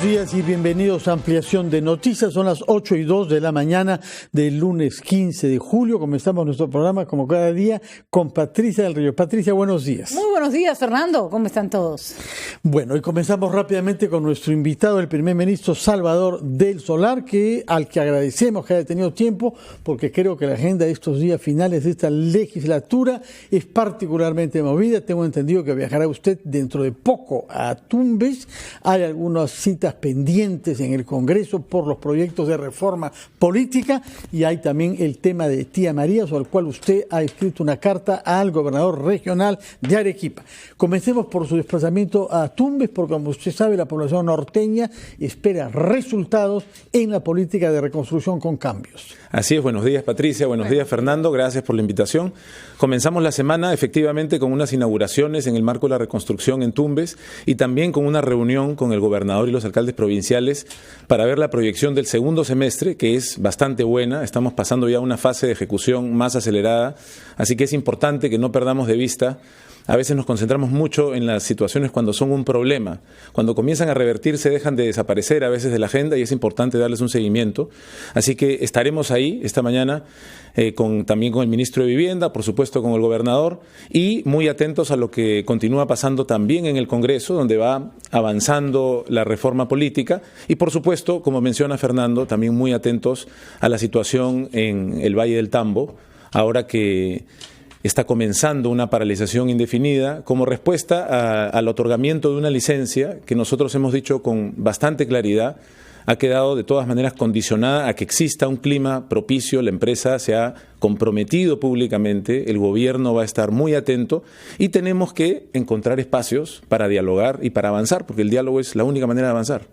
buenos días y bienvenidos a Ampliación de Noticias. Son las 8:02 de la mañana del lunes 15 de julio. Comenzamos nuestro programa como cada día con Patricia del Río. Patricia, buenos días. Muy buenos días, Fernando. ¿Cómo están todos? Bueno, y comenzamos rápidamente con nuestro invitado, el primer ministro Salvador del Solar, al que agradecemos que haya tenido tiempo, porque creo que la agenda de estos días finales de esta legislatura es particularmente movida. Tengo entendido que viajará usted dentro de poco a Tumbes. Hay algunas citas pendientes en el Congreso por los proyectos de reforma política y hay también el tema de Tía María, sobre el cual usted ha escrito una carta al gobernador regional de Arequipa. Comencemos por su desplazamiento a Tumbes, porque como usted sabe, la población norteña espera resultados en la política de reconstrucción con cambios. Así es, buenos días Patricia, buenos días Fernando, gracias por la invitación. Comenzamos la semana efectivamente con unas inauguraciones en el marco de la reconstrucción en Tumbes y también con una reunión con el gobernador y los alcaldes provinciales para ver la proyección del segundo semestre, que es bastante buena. Estamos pasando ya a una fase de ejecución más acelerada, así que es importante que no perdamos de vista. A veces nos concentramos mucho en las situaciones cuando son un problema. Cuando comienzan a revertirse, dejan de desaparecer a veces de la agenda y es importante darles un seguimiento. Así que estaremos ahí esta mañana también con el ministro de Vivienda, por supuesto con el gobernador, y muy atentos a lo que continúa pasando también en el Congreso, donde va avanzando la reforma política. Y por supuesto, como menciona Fernando, también muy atentos a la situación en el Valle del Tambo, ahora que está comenzando una paralización indefinida como respuesta al otorgamiento de una licencia que nosotros hemos dicho con bastante claridad ha quedado de todas maneras condicionada a que exista un clima propicio. La empresa se ha comprometido públicamente, el gobierno va a estar muy atento y tenemos que encontrar espacios para dialogar y para avanzar, porque el diálogo es la única manera de avanzar.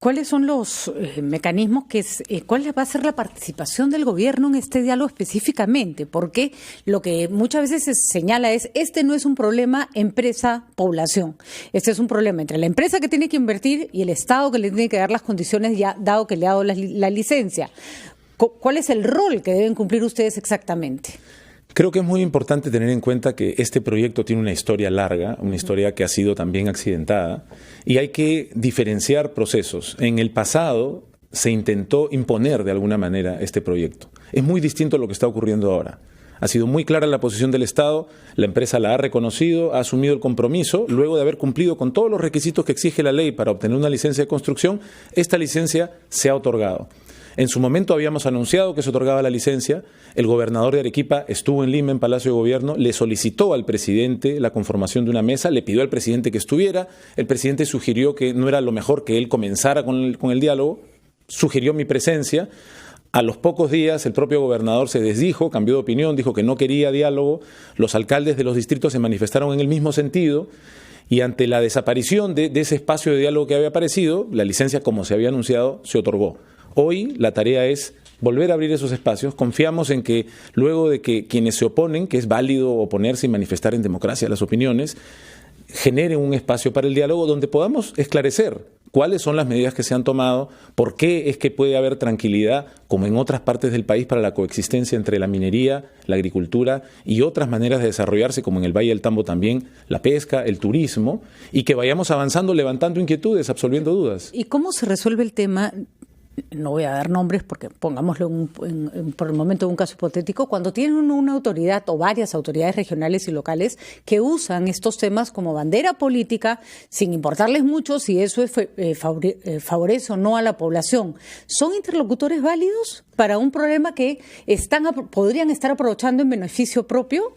¿Cuáles son los mecanismos cuál va a ser la participación del gobierno en este diálogo específicamente? Porque lo que muchas veces se señala es, este no es un problema empresa-población. Este es un problema entre la empresa que tiene que invertir y el Estado que le tiene que dar las condiciones ya dado que le ha dado la licencia. ¿Cuál es el rol que deben cumplir ustedes exactamente? Creo que es muy importante tener en cuenta que este proyecto tiene una historia larga, una historia que ha sido también accidentada, y hay que diferenciar procesos. En el pasado se intentó imponer de alguna manera este proyecto. Es muy distinto a lo que está ocurriendo ahora. Ha sido muy clara la posición del Estado, la empresa la ha reconocido, ha asumido el compromiso, luego de haber cumplido con todos los requisitos que exige la ley para obtener una licencia de construcción, esta licencia se ha otorgado. En su momento habíamos anunciado que se otorgaba la licencia, el gobernador de Arequipa estuvo en Lima, en Palacio de Gobierno, le solicitó al presidente la conformación de una mesa, le pidió al presidente que estuviera, el presidente sugirió que no era lo mejor que él comenzara con el diálogo, sugirió mi presencia. A los pocos días el propio gobernador se desdijo, cambió de opinión, dijo que no quería diálogo, los alcaldes de los distritos se manifestaron en el mismo sentido. Y ante la desaparición de ese espacio de diálogo que había aparecido, la licencia, como se había anunciado, se otorgó. Hoy la tarea es volver a abrir esos espacios. Confiamos en que luego de que quienes se oponen, que es válido oponerse y manifestar en democracia las opiniones, generen un espacio para el diálogo donde podamos esclarecer cuáles son las medidas que se han tomado, por qué es que puede haber tranquilidad, como en otras partes del país, para la coexistencia entre la minería, la agricultura y otras maneras de desarrollarse, como en el Valle del Tambo también, la pesca, el turismo, y que vayamos avanzando, levantando inquietudes, absolviendo dudas. ¿Y cómo se resuelve el tema? No voy a dar nombres porque pongámoslo por el momento en un caso hipotético, cuando tienen una autoridad o varias autoridades regionales y locales que usan estos temas como bandera política sin importarles mucho si eso favorece o no a la población. ¿Son interlocutores válidos para un problema que podrían estar aprovechando en beneficio propio?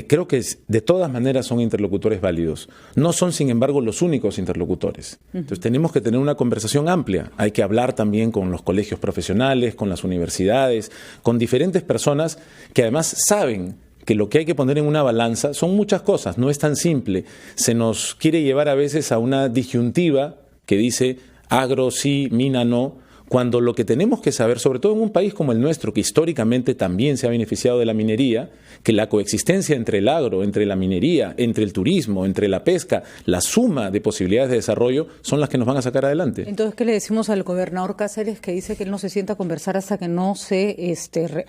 Creo que de todas maneras son interlocutores válidos. No son, sin embargo, los únicos interlocutores. Entonces tenemos que tener una conversación amplia. Hay que hablar también con los colegios profesionales, con las universidades, con diferentes personas que además saben que lo que hay que poner en una balanza son muchas cosas, no es tan simple. Se nos quiere llevar a veces a una disyuntiva que dice agro sí, mina no, cuando lo que tenemos que saber, sobre todo en un país como el nuestro, que históricamente también se ha beneficiado de la minería, que la coexistencia entre el agro, entre la minería, entre el turismo, entre la pesca, la suma de posibilidades de desarrollo son las que nos van a sacar adelante. Entonces, ¿qué le decimos al gobernador Cáceres, que dice que él no se sienta a conversar hasta que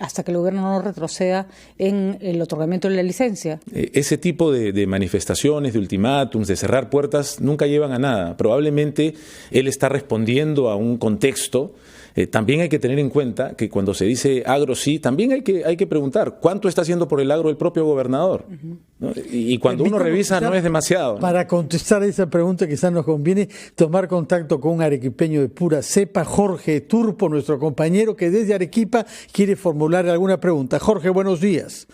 hasta que el gobierno no retroceda en el otorgamiento de la licencia? Ese tipo de manifestaciones, de ultimátums, de cerrar puertas, nunca llevan a nada. Probablemente él está respondiendo a un contexto. También hay que tener en cuenta que cuando se dice agro sí, también hay que preguntar cuánto está haciendo por el agro el propio gobernador. ¿No? Y cuando uno revisa no es demasiado. Para contestar a esa pregunta quizás nos conviene tomar contacto con un arequipeño de pura cepa, Jorge Turpo, nuestro compañero que desde Arequipa quiere formular alguna pregunta. Jorge, buenos días.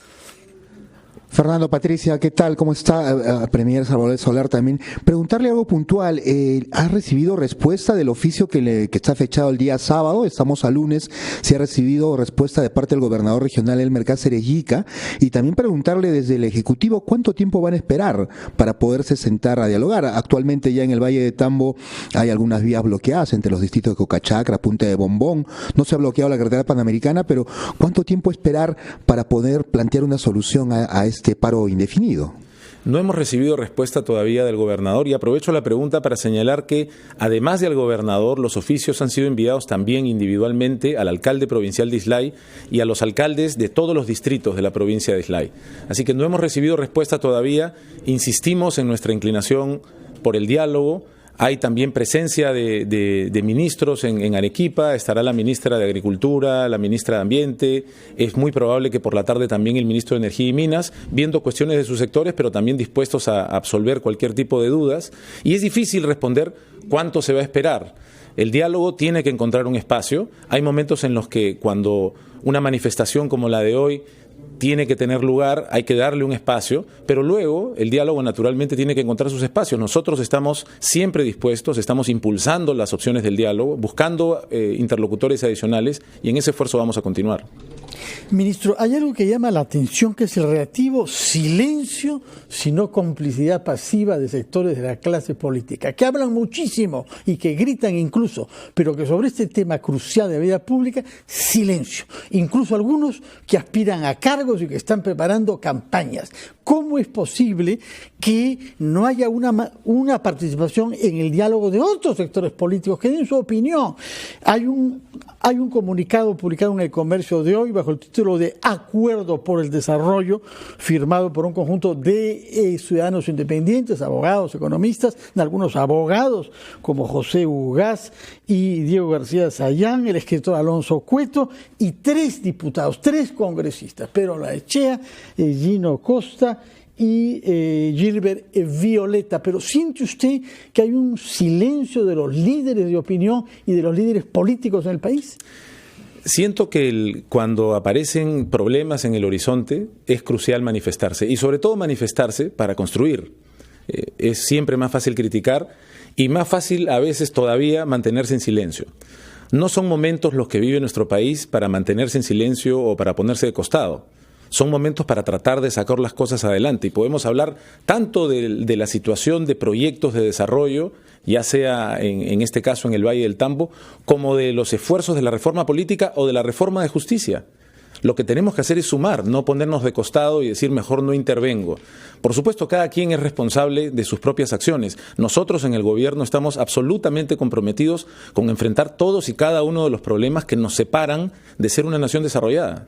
Fernando, Patricia, ¿qué tal? ¿Cómo está? Premier Salvador del Solar también. Preguntarle algo puntual. ¿Ha recibido respuesta del oficio que está fechado el día sábado? Estamos a lunes. ¿Se ha recibido respuesta de parte del gobernador regional Elmer Cáceres Yica? Y también preguntarle desde el Ejecutivo cuánto tiempo van a esperar para poderse sentar a dialogar. Actualmente ya en el Valle de Tambo hay algunas vías bloqueadas entre los distritos de Cocachacra, Punta de Bombón. No se ha bloqueado la carretera panamericana, pero ¿cuánto tiempo esperar para poder plantear una solución a este paro indefinido? No hemos recibido respuesta todavía del gobernador y aprovecho la pregunta para señalar que, además del gobernador, los oficios han sido enviados también individualmente al alcalde provincial de Islay y a los alcaldes de todos los distritos de la provincia de Islay. Así que no hemos recibido respuesta todavía. Insistimos en nuestra inclinación por el diálogo. Hay también presencia de ministros en Arequipa, estará la ministra de Agricultura, la ministra de Ambiente, es muy probable que por la tarde también el ministro de Energía y Minas, viendo cuestiones de sus sectores, pero también dispuestos a absolver cualquier tipo de dudas. Y es difícil responder cuánto se va a esperar. El diálogo tiene que encontrar un espacio. Hay momentos en los que cuando una manifestación como la de hoy tiene que tener lugar, hay que darle un espacio, pero luego el diálogo naturalmente tiene que encontrar sus espacios. Nosotros estamos siempre dispuestos, estamos impulsando las opciones del diálogo, buscando interlocutores adicionales y en ese esfuerzo vamos a continuar. Ministro, hay algo que llama la atención, que es el relativo silencio, sino complicidad pasiva de sectores de la clase política, que hablan muchísimo y que gritan incluso, pero que sobre este tema crucial de la vida pública, silencio. Incluso algunos que aspiran a cargos y que están preparando campañas. ¿Cómo es posible que no haya una participación en el diálogo de otros sectores políticos que den su opinión? Hay un comunicado publicado en El Comercio de hoy bajo el título de Acuerdo por el Desarrollo, firmado por un conjunto de ciudadanos independientes, abogados, economistas, algunos abogados como José Ugaz y Diego García Sayán, el escritor Alonso Cueto y 3 diputados, 3 congresistas, Pedro Laechea, Gino Costa y Gilbert Violeta. Pero ¿siente usted que hay un silencio de los líderes de opinión y de los líderes políticos en el país? Siento que cuando aparecen problemas en el horizonte es crucial manifestarse y sobre todo manifestarse para construir. Es siempre más fácil criticar y más fácil a veces todavía mantenerse en silencio. No son momentos los que vive nuestro país para mantenerse en silencio o para ponerse de costado. Son momentos para tratar de sacar las cosas adelante y podemos hablar tanto de la situación de proyectos de desarrollo, ya sea en este caso en el Valle del Tambo, como de los esfuerzos de la reforma política o de la reforma de justicia. Lo que tenemos que hacer es sumar, no ponernos de costado y decir mejor no intervengo. Por supuesto, cada quien es responsable de sus propias acciones. Nosotros en el gobierno estamos absolutamente comprometidos con enfrentar todos y cada uno de los problemas que nos separan de ser una nación desarrollada.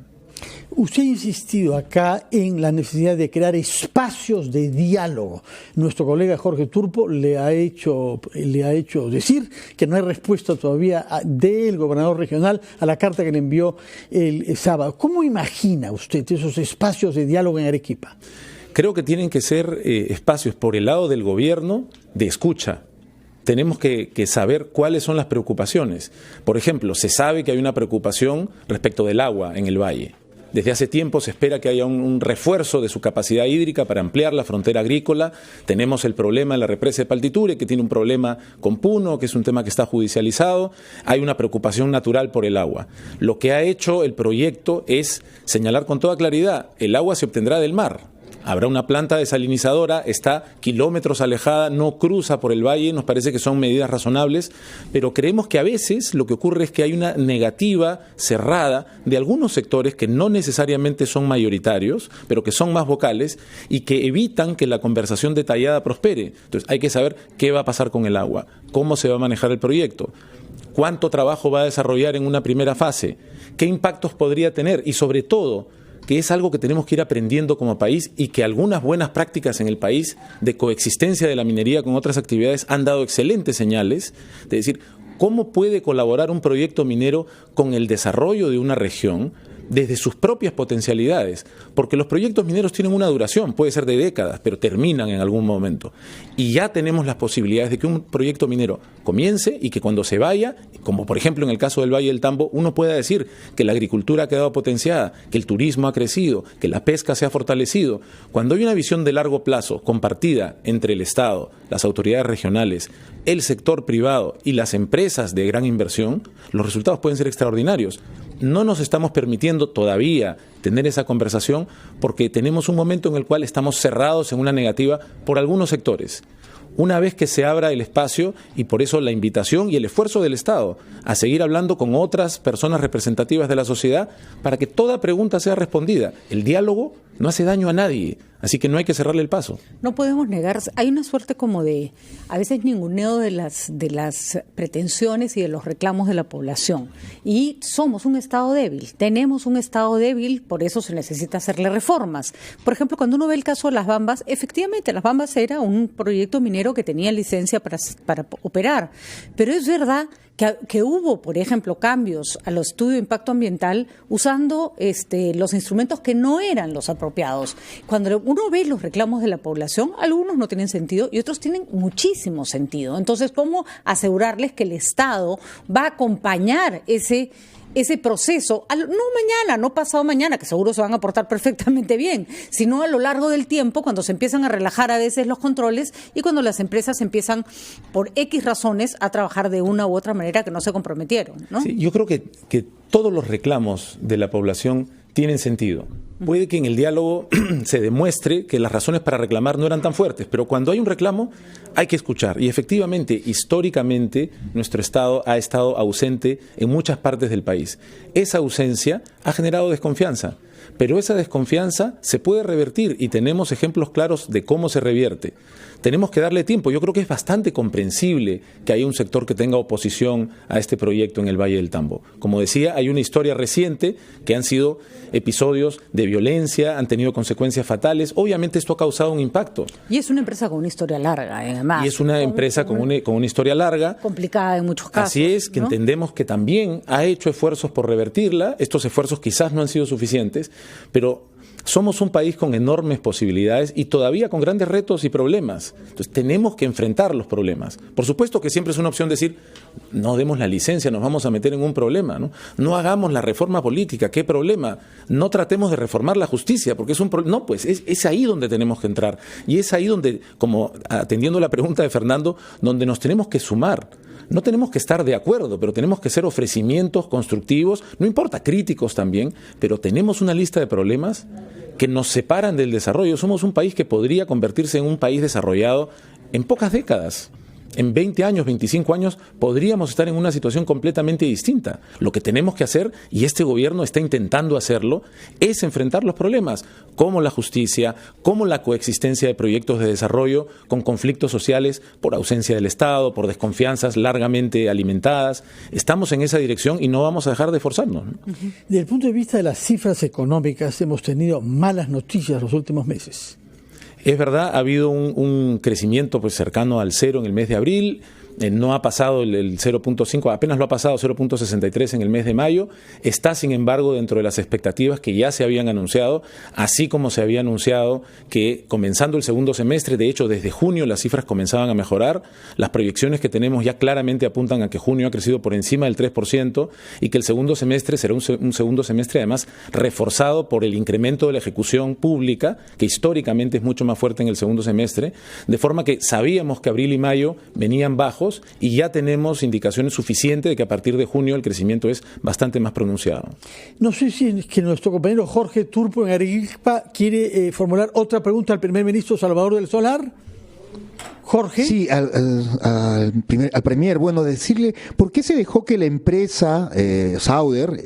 Usted ha insistido acá en la necesidad de crear espacios de diálogo. Nuestro colega Jorge Turpo le ha hecho decir que no hay respuesta todavía del gobernador regional a la carta que le envió el sábado. ¿Cómo imagina usted esos espacios de diálogo en Arequipa? Creo que tienen que ser espacios por el lado del gobierno de escucha. Tenemos que saber cuáles son las preocupaciones. Por ejemplo, se sabe que hay una preocupación respecto del agua en el valle. Desde hace tiempo se espera que haya un refuerzo de su capacidad hídrica para ampliar la frontera agrícola. Tenemos el problema de la represa de Paltiture, que tiene un problema con Puno, que es un tema que está judicializado. Hay una preocupación natural por el agua. Lo que ha hecho el proyecto es señalar con toda claridad, el agua se obtendrá del mar. habrá una planta desalinizadora, está kilómetros alejada, no cruza por el valle, nos parece que son medidas razonables, pero creemos que a veces lo que ocurre es que hay una negativa cerrada de algunos sectores que no necesariamente son mayoritarios, pero que son más vocales y que evitan que la conversación detallada prospere. Entonces hay que saber qué va a pasar con el agua, cómo se va a manejar el proyecto, cuánto trabajo va a desarrollar en una primera fase, qué impactos podría tener y sobre todo, que es algo que tenemos que ir aprendiendo como país y que algunas buenas prácticas en el país de coexistencia de la minería con otras actividades han dado excelentes señales, de decir, ¿cómo puede colaborar un proyecto minero con el desarrollo de una región desde sus propias potencialidades? Porque los proyectos mineros tienen una duración, puede ser de décadas, pero terminan en algún momento. Y ya tenemos las posibilidades de que un proyecto minero comience y que cuando se vaya, como por ejemplo en el caso del Valle del Tambo, uno pueda decir que la agricultura ha quedado potenciada, que el turismo ha crecido, que la pesca se ha fortalecido. Cuando hay una visión de largo plazo compartida entre el Estado, las autoridades regionales, el sector privado y las empresas de gran inversión, los resultados pueden ser extraordinarios. No nos estamos permitiendo todavía tener esa conversación porque tenemos un momento en el cual estamos cerrados en una negativa por algunos sectores. Una vez que se abra el espacio, y por eso la invitación y el esfuerzo del Estado a seguir hablando con otras personas representativas de la sociedad para que toda pregunta sea respondida. El diálogo no hace daño a nadie, así que no hay que cerrarle el paso. No podemos negar, hay una suerte como de, a veces ninguneo de las pretensiones y de los reclamos de la población. Y somos un Estado débil, tenemos un Estado débil, por eso se necesita hacerle reformas. Por ejemplo, cuando uno ve el caso de Las Bambas, efectivamente Las Bambas era un proyecto minero que tenía licencia para operar, pero es verdad que hubo, por ejemplo, cambios a los estudios de impacto ambiental usando los instrumentos que no eran los apropiados. Cuando uno ve los reclamos de la población, algunos no tienen sentido y otros tienen muchísimo sentido. Entonces, ¿cómo asegurarles que el Estado va a acompañar ese proceso, no mañana, no pasado mañana, que seguro se van a portar perfectamente bien, sino a lo largo del tiempo, cuando se empiezan a relajar a veces los controles y cuando las empresas empiezan, por X razones, a trabajar de una u otra manera que no se comprometieron, ¿no? Sí, yo creo que todos los reclamos de la población tienen sentido. Puede que en el diálogo se demuestre que las razones para reclamar no eran tan fuertes, pero cuando hay un reclamo hay que escuchar. Y efectivamente, históricamente, nuestro Estado ha estado ausente en muchas partes del país. Esa ausencia ha generado desconfianza, pero esa desconfianza se puede revertir y tenemos ejemplos claros de cómo se revierte. Tenemos que darle tiempo. Yo creo que es bastante comprensible que haya un sector que tenga oposición a este proyecto en el Valle del Tambo. Como decía, hay una historia reciente que han sido episodios de violencia, han tenido consecuencias fatales. Obviamente esto ha causado un impacto. Y es una empresa con una historia larga, además. Y es una empresa con una historia larga. Complicada en muchos casos. Así es, que, ¿no?, entendemos que también ha hecho esfuerzos por revertirla. Estos esfuerzos quizás no han sido suficientes, pero somos un país con enormes posibilidades y todavía con grandes retos y problemas. Entonces tenemos que enfrentar los problemas. Por supuesto que siempre es una opción decir, no demos la licencia, nos vamos a meter en un problema, ¿no? No hagamos la reforma política, ¿qué problema? No tratemos de reformar la justicia, porque es un problema. No, pues es ahí donde tenemos que entrar. Y es ahí donde, como atendiendo la pregunta de Fernando, donde nos tenemos que sumar. No tenemos que estar de acuerdo, pero tenemos que hacer ofrecimientos constructivos, no importa, críticos también, pero tenemos una lista de problemas que nos separan del desarrollo. Somos un país que podría convertirse en un país desarrollado en pocas décadas. En 20 años, 25 años, podríamos estar en una situación completamente distinta. Lo que tenemos que hacer, y este gobierno está intentando hacerlo, es enfrentar los problemas, como la justicia, como la coexistencia de proyectos de desarrollo con conflictos sociales por ausencia del Estado, por desconfianzas largamente alimentadas. Estamos en esa dirección y no vamos a dejar de esforzarnos, ¿no? Desde el punto de vista de las cifras económicas, hemos tenido malas noticias los últimos meses. Es verdad, ha habido un crecimiento pues cercano al cero en el mes de abril. No ha pasado el 0.5, apenas lo ha pasado 0.63 en el mes de mayo. Está, sin embargo, dentro de las expectativas que ya se habían anunciado, así como se había anunciado que comenzando el segundo semestre, de hecho desde junio las cifras comenzaban a mejorar. Las proyecciones que tenemos ya claramente apuntan a que junio ha crecido por encima del 3% y que el segundo semestre será un segundo semestre además reforzado por el incremento de la ejecución pública, que históricamente es mucho más fuerte en el segundo semestre, de forma que sabíamos que abril y mayo venían bajos bajos y ya tenemos indicaciones suficientes de que a partir de junio el crecimiento es bastante más pronunciado. No sé si es que nuestro compañero Jorge Turpo en Arequipa quiere formular otra pregunta al primer ministro Salvador del Solar. Jorge. Sí, al premier, bueno, decirle, ¿por qué se dejó que la empresa Sauder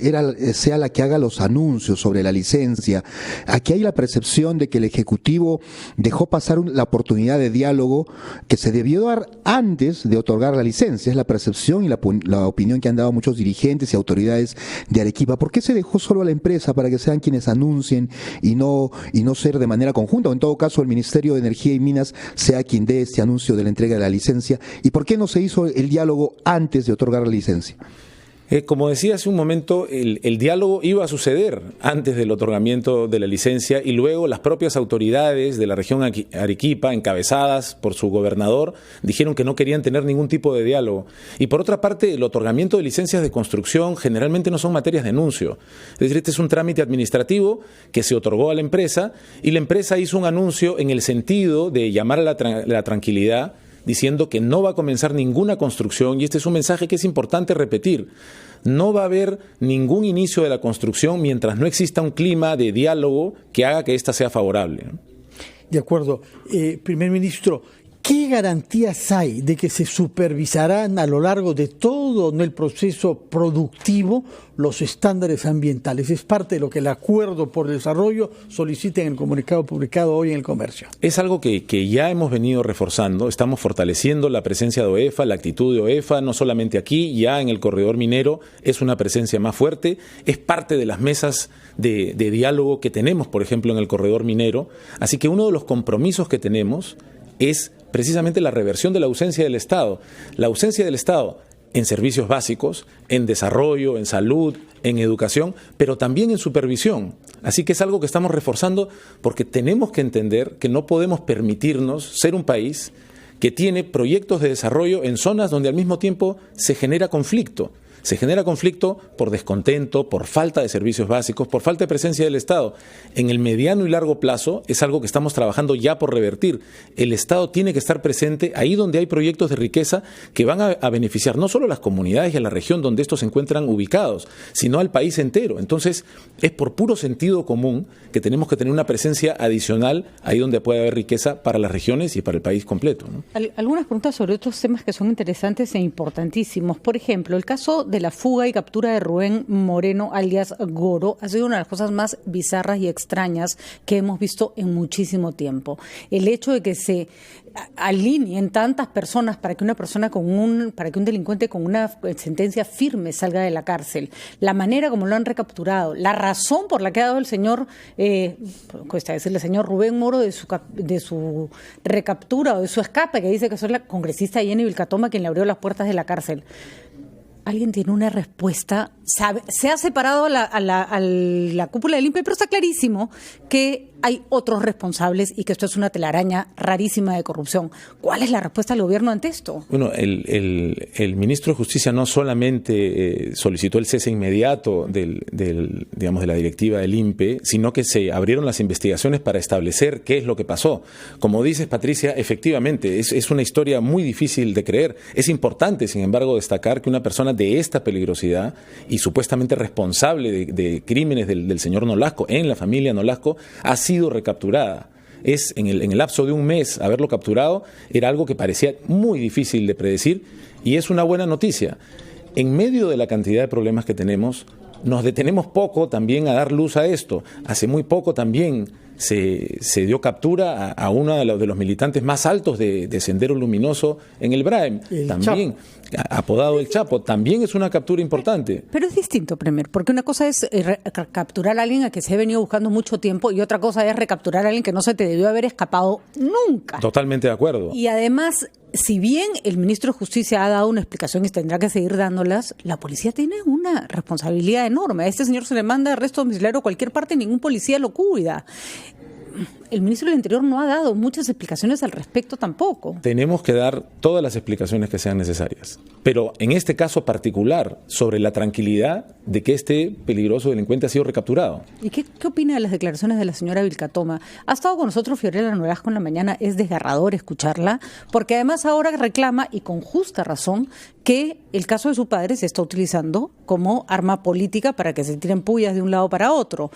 sea la que haga los anuncios sobre la licencia? Aquí hay la percepción de que el Ejecutivo dejó pasar la oportunidad de diálogo que se debió dar antes de otorgar la licencia. Es la percepción y la opinión que han dado muchos dirigentes y autoridades de Arequipa. ¿Por qué se dejó solo a la empresa para que sean quienes anuncien y no ser de manera conjunta? O en todo caso, el Ministerio de Energía y Minas sea quien dé este anuncio de la entrega de la licencia, y por qué no se hizo el diálogo antes de otorgar la licencia. Como decía hace un momento, el diálogo iba a suceder antes del otorgamiento de la licencia y luego las propias autoridades de la región Arequipa, encabezadas por su gobernador, dijeron que no querían tener ningún tipo de diálogo. Y por otra parte, el otorgamiento de licencias de construcción generalmente no son materias de anuncio. Es decir, este es un trámite administrativo que se otorgó a la empresa y la empresa hizo un anuncio en el sentido de llamar a la tranquilidad, diciendo que no va a comenzar ninguna construcción, y este es un mensaje que es importante repetir. No va a haber ningún inicio de la construcción mientras no exista un clima de diálogo que haga que ésta sea favorable. De acuerdo. Primer ministro, ¿qué garantías hay de que se supervisarán a lo largo de todo el proceso productivo los estándares ambientales? Es parte de lo que el Acuerdo por el Desarrollo solicita en el comunicado publicado hoy en El Comercio. Es algo que ya hemos venido reforzando. Estamos fortaleciendo la presencia de OEFA, la actitud de OEFA, no solamente aquí, ya en el corredor minero es una presencia más fuerte. Es parte de las mesas de diálogo que tenemos, por ejemplo, en el corredor minero. Así que uno de los compromisos que tenemos es precisamente la reversión de la ausencia del Estado. La ausencia del Estado en servicios básicos, en desarrollo, en salud, en educación, pero también en supervisión. Así que es algo que estamos reforzando porque tenemos que entender que no podemos permitirnos ser un país que tiene proyectos de desarrollo en zonas donde al mismo tiempo se genera conflicto. Se genera conflicto por descontento, por falta de servicios básicos, por falta de presencia del Estado. En el mediano y largo plazo es algo que estamos trabajando ya por revertir. El Estado tiene que estar presente ahí donde hay proyectos de riqueza que van a beneficiar no solo a las comunidades y a la región donde estos se encuentran ubicados, sino al país entero. Entonces, es por puro sentido común que tenemos que tener una presencia adicional ahí donde puede haber riqueza para las regiones y para el país completo, ¿no? Algunas preguntas sobre otros temas que son interesantes e importantísimos. Por ejemplo, el caso de la fuga y captura de Rubén Moreno, alias Goro, ha sido una de las cosas más bizarras y extrañas que hemos visto en muchísimo tiempo. El hecho de que se alineen tantas personas para que un delincuente con una sentencia firme salga de la cárcel, la manera como lo han recapturado, la razón por la que ha dado el señor, cuesta decirle señor Rubén Moro de su recaptura o de su escape, que dice que es la congresista Jenny Vilcatoma quien le abrió las puertas de la cárcel. ¿Alguien tiene una respuesta? Se ha separado a la cúpula del INPE, pero está clarísimo que hay otros responsables y que esto es una telaraña rarísima de corrupción. ¿Cuál es la respuesta del gobierno ante esto? Bueno, el ministro de Justicia no solamente solicitó el cese inmediato de la directiva del INPE, sino que se abrieron las investigaciones para establecer qué es lo que pasó. Como dices, Patricia, efectivamente, es una historia muy difícil de creer. Es importante, sin embargo, destacar que una persona de esta peligrosidad y supuestamente responsable de crímenes del señor Nolasco, en la familia Nolasco, ha sido recapturada. En el lapso de un mes haberlo capturado era algo que parecía muy difícil de predecir y es una buena noticia. En medio de la cantidad de problemas que tenemos, nos detenemos poco también a dar luz a esto. Hace muy poco también se dio captura a uno de los militantes más altos de Sendero Luminoso en el Braem, también apodado El Chapo. También es una captura importante. Pero es distinto, Premier, porque una cosa es capturar a alguien a que se ha venido buscando mucho tiempo y otra cosa es recapturar a alguien que no se te debió haber escapado nunca. Totalmente de acuerdo. Y además, si bien el ministro de Justicia ha dado una explicación y tendrá que seguir dándolas, la policía tiene una responsabilidad enorme. A este señor se le manda arresto domiciliario a cualquier parte y ningún policía lo cuida. el ministro del Interior no ha dado muchas explicaciones al respecto tampoco. Tenemos que dar todas las explicaciones que sean necesarias. Pero en este caso particular, sobre la tranquilidad de que este peligroso delincuente ha sido recapturado. ¿Y qué opina de las declaraciones de la señora Vilcatoma? Ha estado con nosotros Fiorella Nolasco en la mañana, es desgarrador escucharla, porque además ahora reclama, y con justa razón, que el caso de su padre se está utilizando como arma política para que se tiren pullas de un lado para otro.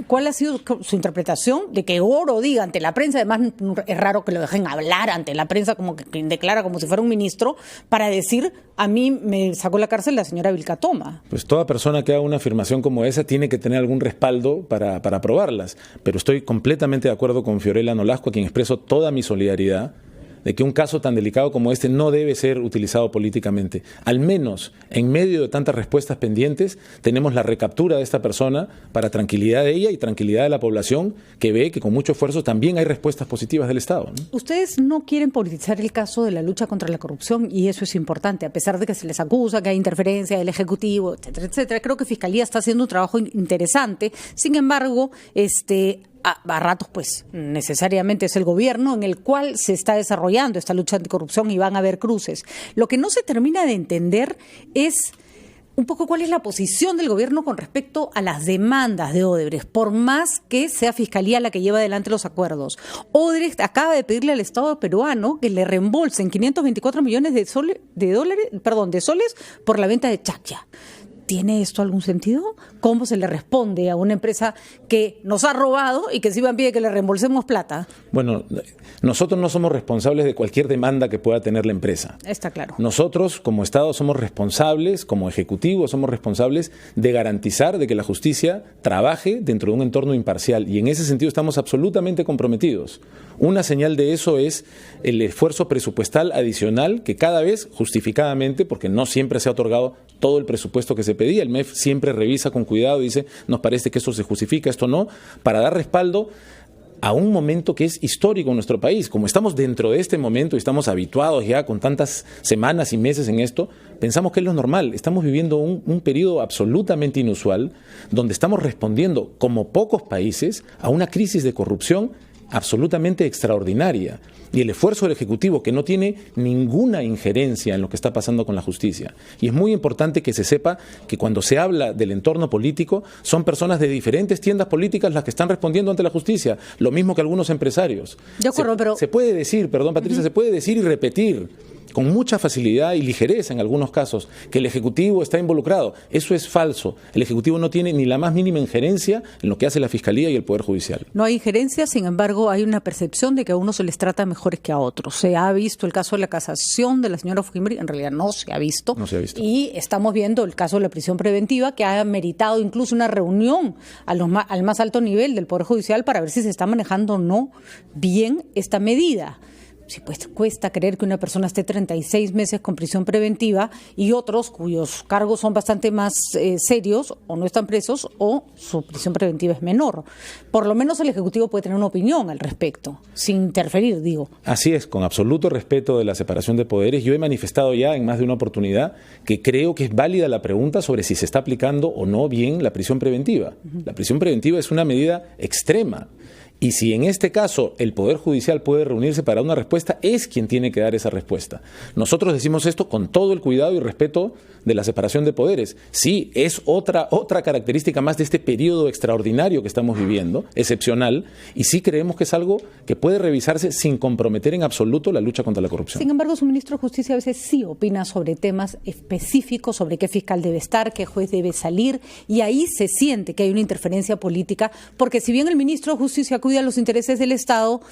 ¿Cuál ha sido su interpretación de que Oro diga ante la prensa? Además, es raro que lo dejen hablar ante la prensa, como que declara como si fuera un ministro, para decir, a mí me sacó la cárcel la señora Vilcatoma. Pues toda persona que haga una afirmación como esa tiene que tener algún respaldo para aprobarlas. Pero estoy completamente de acuerdo con Fiorella Nolasco, a quien expreso toda mi solidaridad, de que un caso tan delicado como este no debe ser utilizado políticamente. Al menos, en medio de tantas respuestas pendientes, tenemos la recaptura de esta persona para tranquilidad de ella y tranquilidad de la población, que ve que con mucho esfuerzo también hay respuestas positivas del Estado, ¿no? Ustedes no quieren politizar el caso de la lucha contra la corrupción, y eso es importante, a pesar de que se les acusa que hay interferencia del Ejecutivo, etcétera, etcétera. Creo que Fiscalía está haciendo un trabajo interesante. Sin embargo, a ratos, pues, necesariamente es el gobierno en el cual se está desarrollando esta lucha anticorrupción y van a haber cruces. Lo que no se termina de entender es un poco cuál es la posición del gobierno con respecto a las demandas de Odebrecht, por más que sea Fiscalía la que lleva adelante los acuerdos. Odebrecht acaba de pedirle al Estado peruano que le reembolsen 524 millones de soles por la venta de Chaccha. ¿Tiene esto algún sentido? ¿Cómo se le responde a una empresa que nos ha robado y que encima pide que le reembolsemos plata? Bueno, nosotros no somos responsables de cualquier demanda que pueda tener la empresa. Está claro. Nosotros, como Estado, somos responsables, como Ejecutivo, somos responsables de garantizar de que la justicia trabaje dentro de un entorno imparcial, y en ese sentido estamos absolutamente comprometidos. Una señal de eso es el esfuerzo presupuestal adicional que cada vez, justificadamente, porque no siempre se ha otorgado todo el presupuesto que se pedía, el MEF siempre revisa con cuidado y dice, nos parece que esto se justifica, esto no, para dar respaldo a un momento que es histórico en nuestro país. Como estamos dentro de este momento y estamos habituados ya con tantas semanas y meses en esto, pensamos que es lo normal. Estamos viviendo un periodo absolutamente inusual, donde estamos respondiendo, como pocos países, a una crisis de corrupción absolutamente extraordinaria. Y el esfuerzo del Ejecutivo, que no tiene ninguna injerencia en lo que está pasando con la justicia. Y es muy importante que se sepa que cuando se habla del entorno político, son personas de diferentes tiendas políticas las que están respondiendo ante la justicia, lo mismo que algunos empresarios. De acuerdo, pero se puede decir, perdón Patricia, se puede decir y repetir con mucha facilidad y ligereza en algunos casos, que el Ejecutivo está involucrado. Eso es falso. El Ejecutivo no tiene ni la más mínima injerencia en lo que hace la Fiscalía y el Poder Judicial. No hay injerencia, sin embargo, hay una percepción de que a unos se les trata mejores que a otros. Se ha visto el caso de la casación de la señora Fujimori, en realidad no se ha visto. No se ha visto. Y estamos viendo el caso de la prisión preventiva, que ha meritado incluso una reunión al más alto nivel del Poder Judicial para ver si se está manejando o no bien esta medida. Sí, pues cuesta creer que una persona esté 36 meses con prisión preventiva y otros cuyos cargos son bastante más serios o no están presos o su prisión preventiva es menor. Por lo menos el Ejecutivo puede tener una opinión al respecto, sin interferir, digo. Así es, con absoluto respeto de la separación de poderes. Yo he manifestado ya en más de una oportunidad que creo que es válida la pregunta sobre si se está aplicando o no bien la prisión preventiva. La prisión preventiva es una medida extrema. Y si en este caso el Poder Judicial puede reunirse para una respuesta, es quien tiene que dar esa respuesta. Nosotros decimos esto con todo el cuidado y respeto de la separación de poderes. Sí, es otra característica más de este periodo extraordinario que estamos viviendo, excepcional, y sí creemos que es algo que puede revisarse sin comprometer en absoluto la lucha contra la corrupción. Sin embargo, su ministro de Justicia a veces sí opina sobre temas específicos, sobre qué fiscal debe estar, qué juez debe salir, y ahí se siente que hay una interferencia política, porque si bien el ministro de Justicia cuida los intereses del Estado,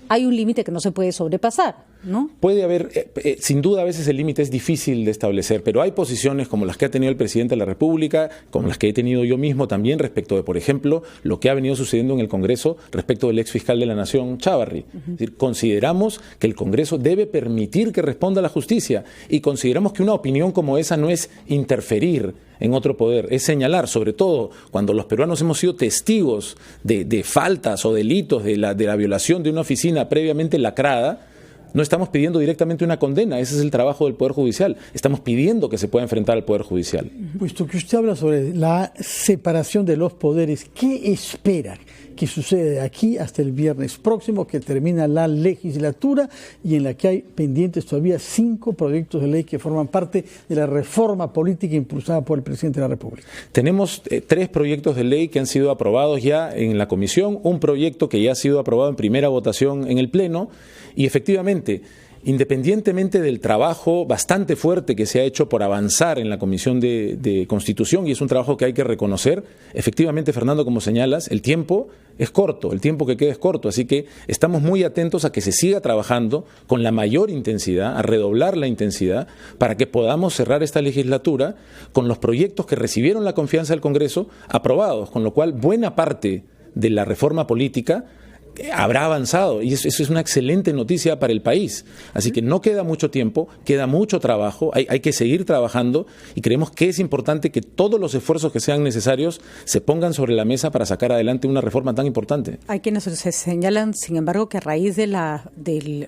hay un límite que no se puede sobrepasar, ¿no? Puede haber, sin duda a veces el límite es difícil de establecer, pero hay posiciones como las que ha tenido el presidente de la República, como las que he tenido yo mismo también respecto de, por ejemplo, lo que ha venido sucediendo en el Congreso respecto del ex fiscal de la Nación, Chávarri. Es decir, consideramos que el Congreso debe permitir que responda a la justicia y consideramos que una opinión como esa no es interferir en otro poder, es señalar, sobre todo cuando los peruanos hemos sido testigos de faltas o delitos de la violación de una oficina previamente lacrada, No estamos pidiendo directamente una condena, ese es el trabajo del Poder Judicial. Estamos pidiendo que se pueda enfrentar al Poder Judicial. Puesto que usted habla sobre la separación de los poderes, ¿qué espera que sucede de aquí hasta el viernes próximo, que termina la legislatura y en la que hay pendientes todavía 5 proyectos de ley que forman parte de la reforma política impulsada por el presidente de la República? Tenemos 3 proyectos de ley que han sido aprobados ya en la comisión, un proyecto que ya ha sido aprobado en primera votación en el Pleno y efectivamente, independientemente del trabajo bastante fuerte que se ha hecho por avanzar en la Comisión de Constitución, y es un trabajo que hay que reconocer, efectivamente, Fernando, como señalas, el tiempo es corto, el tiempo que queda es corto, así que estamos muy atentos a que se siga trabajando con la mayor intensidad, a redoblar la intensidad, para que podamos cerrar esta legislatura con los proyectos que recibieron la confianza del Congreso aprobados, con lo cual buena parte de la reforma política habrá avanzado y eso es una excelente noticia para el país. Así que no queda mucho tiempo, queda mucho trabajo, hay que seguir trabajando y creemos que es importante que todos los esfuerzos que sean necesarios se pongan sobre la mesa para sacar adelante una reforma tan importante. Hay quienes se señalan, sin embargo, que a raíz del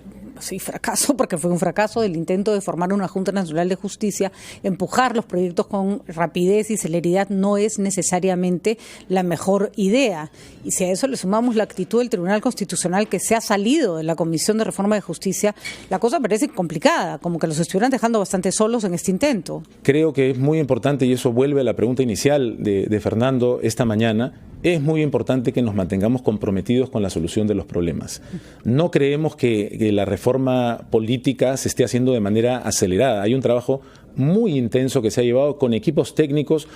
fracaso, porque fue un fracaso del intento de formar una Junta Nacional de Justicia, empujar los proyectos con rapidez y celeridad no es necesariamente la mejor idea. Y si a eso le sumamos la actitud del Tribunal Constitucional que se ha salido de la Comisión de Reforma de Justicia, la cosa parece complicada, como que los estuvieran dejando bastante solos en este intento. Creo que es muy importante, y eso vuelve a la pregunta inicial de Fernando esta mañana, es muy importante que nos mantengamos comprometidos con la solución de los problemas. No creemos que la reforma política se esté haciendo de manera acelerada. Hay un trabajo muy intenso que se ha llevado con equipos técnicos.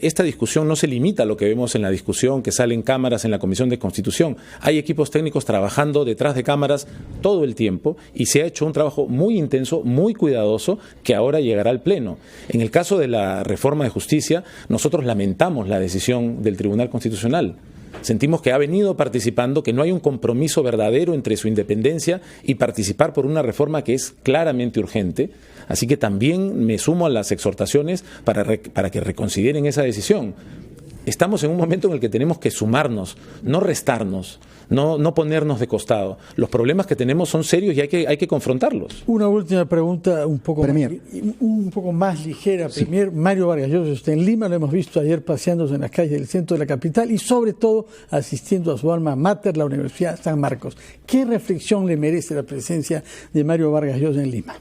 Esta discusión no se limita a lo que vemos en la discusión que sale en cámaras en la Comisión de Constitución. Hay equipos técnicos trabajando detrás de cámaras todo el tiempo y se ha hecho un trabajo muy intenso, muy cuidadoso, que ahora llegará al Pleno. En el caso de la reforma de justicia, nosotros lamentamos la decisión del Tribunal Constitucional. Sentimos que ha venido participando, que no hay un compromiso verdadero entre su independencia y participar por una reforma que es claramente urgente. Así que también me sumo a las exhortaciones para que reconsideren esa decisión. Estamos en un momento en el que tenemos que sumarnos, no restarnos, no ponernos de costado. Los problemas que tenemos son serios y hay que confrontarlos. Una última pregunta un poco más ligera. Sí. Premier Mario Vargas Llosa está en Lima, lo hemos visto ayer paseándose en las calles del centro de la capital y sobre todo asistiendo a su alma mater, la Universidad San Marcos. ¿Qué reflexión le merece la presencia de Mario Vargas Llosa en Lima?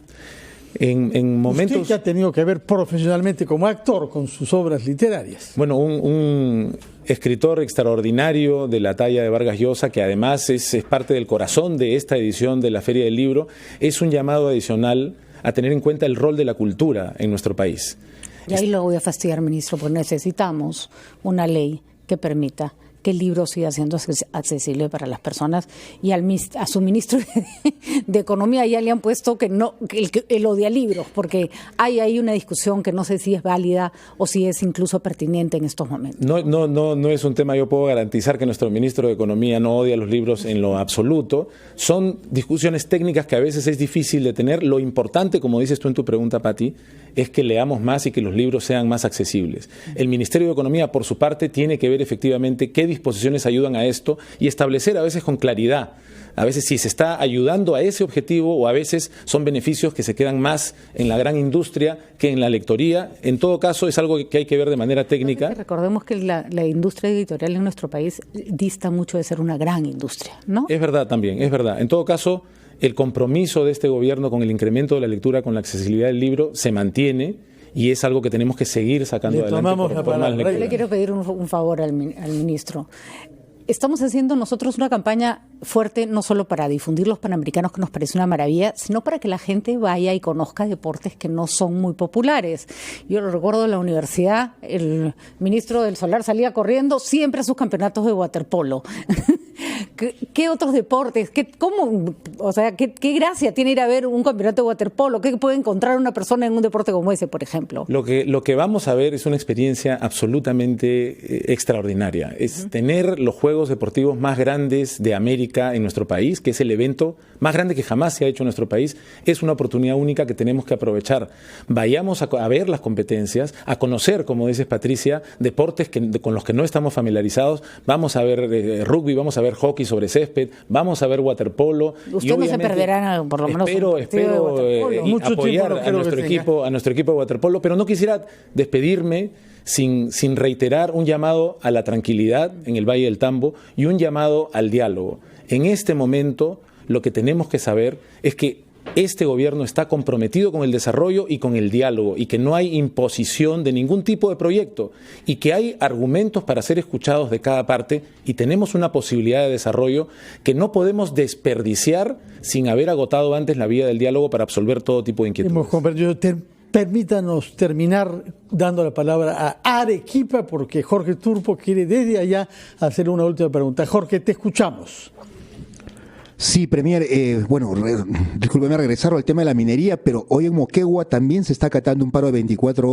En momentos... Usted que ha tenido que ver profesionalmente como actor con sus obras literarias. Bueno, un escritor extraordinario de la talla de Vargas Llosa, que además es parte del corazón de esta edición de la Feria del Libro, es un llamado adicional a tener en cuenta el rol de la cultura en nuestro país. Y ahí lo voy a fastidiar, ministro, porque necesitamos una ley que permita que el libro siga siendo accesible para las personas, y a su ministro de Economía ya le han puesto que él odia libros, porque hay ahí una discusión que no sé si es válida o si es incluso pertinente en estos momentos. No es un tema, yo puedo garantizar que nuestro ministro de Economía no odia los libros en lo absoluto. Son discusiones técnicas que a veces es difícil de tener. Lo importante, como dices tú en tu pregunta, Pati, es que leamos más y que los libros sean más accesibles. El Ministerio de Economía, por su parte, tiene que ver efectivamente qué disposiciones ayudan a esto y establecer a veces con claridad, a veces si se está ayudando a ese objetivo o a veces son beneficios que se quedan más en la gran industria que en la lectoría. En todo caso es algo que hay que ver de manera técnica. Recordemos que la industria editorial en nuestro país dista mucho de ser una gran industria, ¿no? Es verdad también, es verdad. En todo caso, el compromiso de este gobierno con el incremento de la lectura, con la accesibilidad del libro, se mantiene y es algo que tenemos que seguir sacando adelante. Yo le quiero pedir un favor al ministro. Estamos haciendo nosotros una campaña fuerte no solo para difundir los Panamericanos, que nos parece una maravilla, sino para que la gente vaya y conozca deportes que no son muy populares. Yo lo recuerdo en la universidad, el ministro del Solar salía corriendo siempre a sus campeonatos de waterpolo. ¿Qué otros deportes? ¿Qué gracia tiene ir a ver un campeonato de waterpolo? ¿Qué puede encontrar una persona en un deporte como ese, por ejemplo? Lo que vamos a ver es una experiencia absolutamente extraordinaria. Es tener los Juegos Deportivos más grandes de América en nuestro país, que es el evento más grande que jamás se ha hecho en nuestro país. Es una oportunidad única que tenemos que aprovechar. Vayamos a ver las competencias, a conocer, como dices, Patricia, deportes con los que no estamos familiarizados. Vamos a ver rugby, vamos a ver ver hockey sobre césped, vamos a ver waterpolo. Usted no se perderá, por lo menos, espero apoyar a nuestro equipo de waterpolo, pero no quisiera despedirme sin reiterar un llamado a la tranquilidad en el Valle del Tambo y un llamado al diálogo. En este momento, lo que tenemos que saber es que este gobierno está comprometido con el desarrollo y con el diálogo, y que no hay imposición de ningún tipo de proyecto, y que hay argumentos para ser escuchados de cada parte, y tenemos una posibilidad de desarrollo que no podemos desperdiciar sin haber agotado antes la vía del diálogo para absolver todo tipo de inquietudes. Permítanos terminar dando la palabra a Arequipa, porque Jorge Turpo quiere desde allá hacer una última pregunta. Jorge, te escuchamos. Sí, Premier, discúlpeme regresar al tema de la minería, pero hoy en Moquegua también se está acatando un paro de 24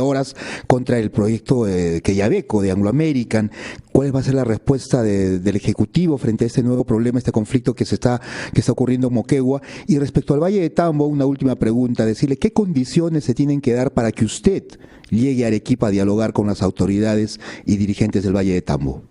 horas contra el proyecto Quellaveco de Anglo American. ¿Cuál va a ser la respuesta del Ejecutivo frente a este nuevo problema, este conflicto que está ocurriendo en Moquegua? Y respecto al Valle de Tambo, una última pregunta, decirle qué condiciones se tienen que dar para que usted llegue a Arequipa a dialogar con las autoridades y dirigentes del Valle de Tambo.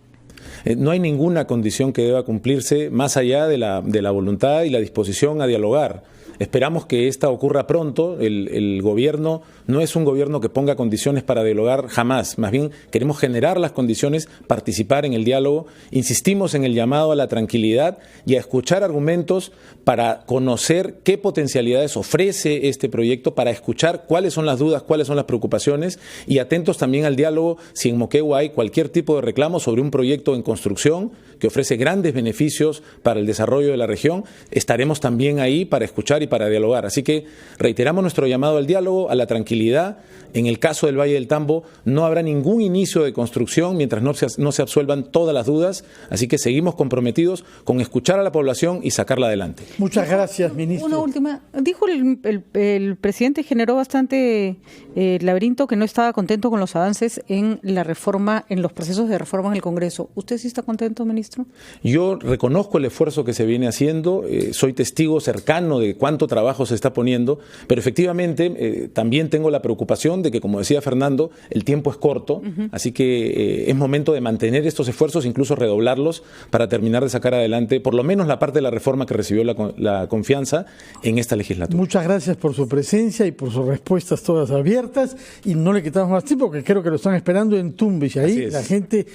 No hay ninguna condición que deba cumplirse más allá de la voluntad y la disposición a dialogar. Esperamos que esta ocurra pronto. El gobierno no es un gobierno que ponga condiciones para dialogar jamás. Más bien queremos generar las condiciones, participar en el diálogo. Insistimos en el llamado a la tranquilidad y a escuchar argumentos para conocer qué potencialidades ofrece este proyecto, para escuchar cuáles son las dudas, cuáles son las preocupaciones, y atentos también al diálogo si en Moquegua hay cualquier tipo de reclamo sobre un proyecto en construcción que ofrece grandes beneficios para el desarrollo de la región. Estaremos también ahí para escuchar y para dialogar. Así que reiteramos nuestro llamado al diálogo, a la tranquilidad. En el caso del Valle del Tambo no habrá ningún inicio de construcción mientras no se absuelvan todas las dudas, así que seguimos comprometidos con escuchar a la población y sacarla adelante. Muchas gracias, ministro. Una última. Dijo el presidente, generó bastante laberinto, que no estaba contento con los avances en la reforma, en los procesos de reforma en el Congreso. ¿Usted sí está contento, ministro? Yo reconozco el esfuerzo que se viene haciendo, soy testigo cercano de cuánto trabajo se está poniendo, pero efectivamente también tengo la preocupación de que, como decía Fernando, el tiempo es corto, así que es momento de mantener estos esfuerzos, incluso redoblarlos, para terminar de sacar adelante por lo menos la parte de la reforma que recibió la confianza en esta legislatura. Muchas gracias por su presencia y por sus respuestas todas abiertas, y no le quitamos más tiempo, porque creo que lo están esperando en Tumbes, y ahí la gente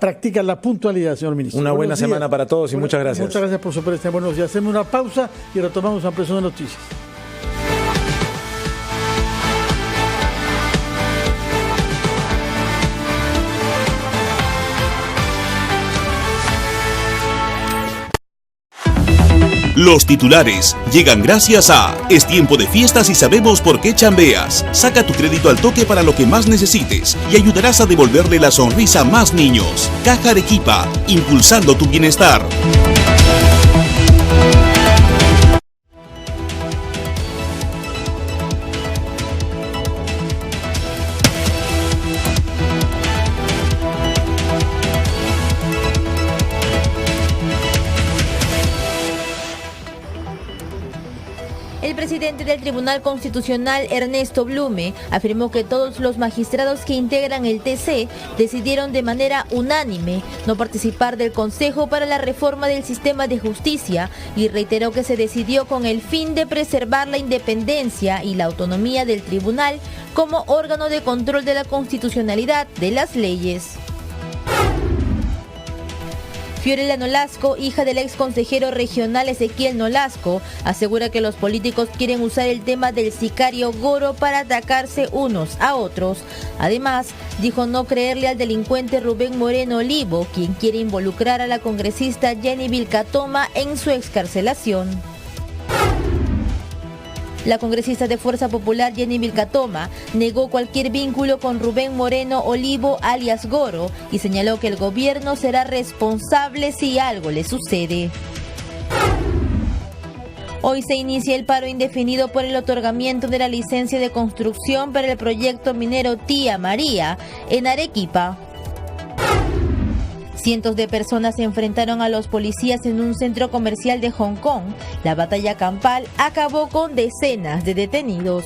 practica la puntualidad, señor ministro. Una buena semana para todos y muchas gracias. Muchas gracias por su presencia. Buenos días. Hacemos una pausa y retomamos Ampliación de Noticias. Los titulares llegan gracias a Es tiempo de fiestas y sabemos por qué chambeas. Saca tu crédito al toque para lo que más necesites y ayudarás a devolverle la sonrisa a más niños. Caja Arequipa, impulsando tu bienestar. El presidente del Tribunal Constitucional, Ernesto Blume, afirmó que todos los magistrados que integran el TC decidieron de manera unánime no participar del Consejo para la Reforma del Sistema de Justicia y reiteró que se decidió con el fin de preservar la independencia y la autonomía del tribunal como órgano de control de la constitucionalidad de las leyes. Fiorella Nolasco, hija del ex consejero regional Ezequiel Nolasco, asegura que los políticos quieren usar el tema del sicario Goro para atacarse unos a otros. Además, dijo no creerle al delincuente Rubén Moreno Olivo, quien quiere involucrar a la congresista Jenny Vilcatoma en su excarcelación. La congresista de Fuerza Popular Jenny Vilcatoma negó cualquier vínculo con Rubén Moreno Olivo alias Goro y señaló que el gobierno será responsable si algo le sucede. Hoy se inicia el paro indefinido por el otorgamiento de la licencia de construcción para el proyecto minero Tía María en Arequipa. Cientos de personas se enfrentaron a los policías en un centro comercial de Hong Kong. La batalla campal acabó con decenas de detenidos.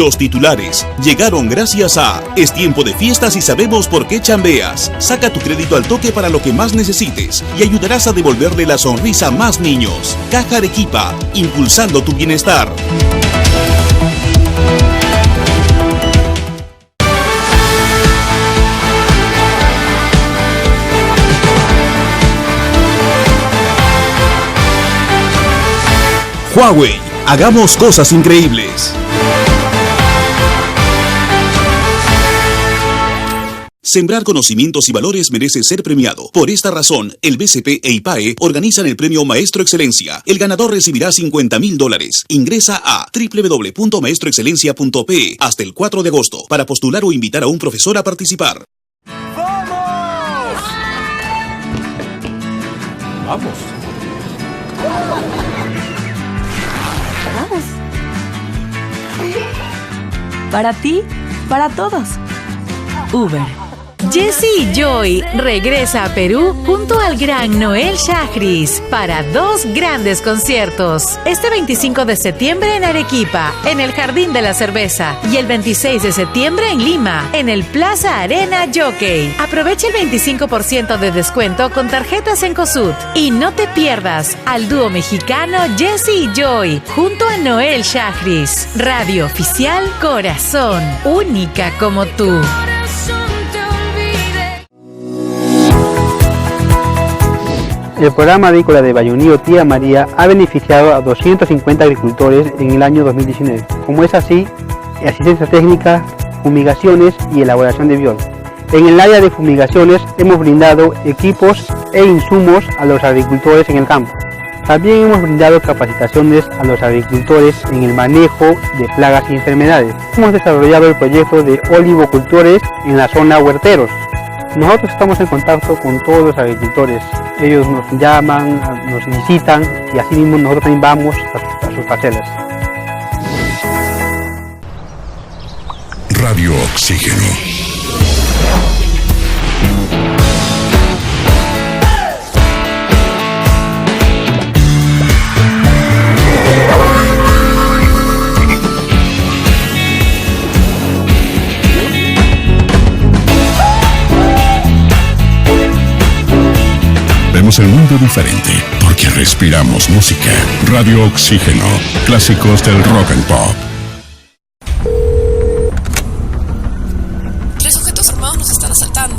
Los titulares llegaron gracias a Es tiempo de fiestas y sabemos por qué chambeas. Saca tu crédito al toque para lo que más necesites y ayudarás a devolverle la sonrisa a más niños. Caja Arequipa, impulsando tu bienestar. Huawei, hagamos cosas increíbles. Sembrar conocimientos y valores merece ser premiado. Por esta razón, el BCP e IPAE organizan el premio Maestro Excelencia. El ganador recibirá $50,000. Ingresa a www.maestroexcelencia.pe hasta el 4 de agosto para postular o invitar a un profesor a participar. ¡Vamos! ¡Vamos! Vamos. Para ti, para todos. Uber. Jesse y Joy regresa a Perú junto al gran Noel Chagris para 2 grandes conciertos. Este 25 de septiembre en Arequipa, en el Jardín de la Cerveza, y el 26 de septiembre en Lima, en el Plaza Arena Jockey. Aprovecha el 25% de descuento con tarjetas en COSUD. Y no te pierdas al dúo mexicano Jesse y Joy junto a Noel Chagris. Radio oficial Corazón, única como tú. El programa agrícola de Bayunío Tía María ha beneficiado a 250 agricultores en el año 2019. Como es así, asistencia técnica, fumigaciones y elaboración de biol. En el área de fumigaciones hemos brindado equipos e insumos a los agricultores en el campo. También hemos brindado capacitaciones a los agricultores en el manejo de plagas y enfermedades. Hemos desarrollado el proyecto de olivocultores en la zona Huerteros. Nosotros estamos en contacto con todos los agricultores. Ellos nos llaman, nos visitan y así mismo nosotros también vamos a sus parcelas. Radio Oxígeno. Vemos el mundo diferente porque respiramos música. Radio Oxígeno, clásicos del rock and pop. 3 sujetos armados nos están asaltando.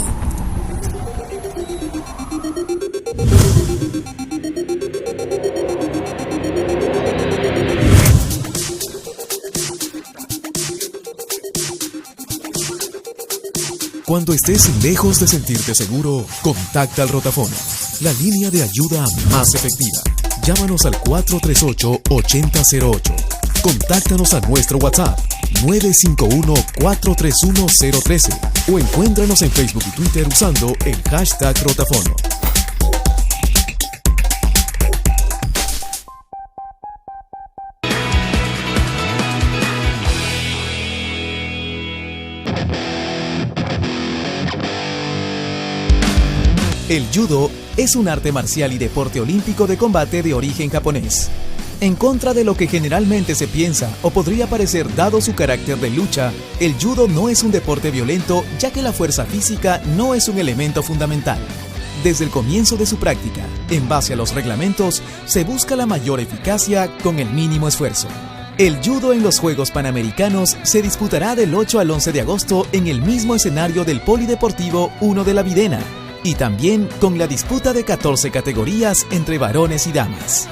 Cuando estés lejos de sentirte seguro, contacta al Rotafono, la línea de ayuda más efectiva. Llámanos al 438-8008. Contáctanos a nuestro WhatsApp 951-431-013 o encuéntranos en Facebook y Twitter usando el hashtag Rotafono. El judo es un arte marcial y deporte olímpico de combate de origen japonés. En contra de lo que generalmente se piensa o podría parecer dado su carácter de lucha, el judo no es un deporte violento ya que la fuerza física no es un elemento fundamental. Desde el comienzo de su práctica, en base a los reglamentos, se busca la mayor eficacia con el mínimo esfuerzo. El judo en los Juegos Panamericanos se disputará del 8 al 11 de agosto en el mismo escenario del Polideportivo 1 de La Videna, y también con la disputa de 14 categorías entre varones y damas.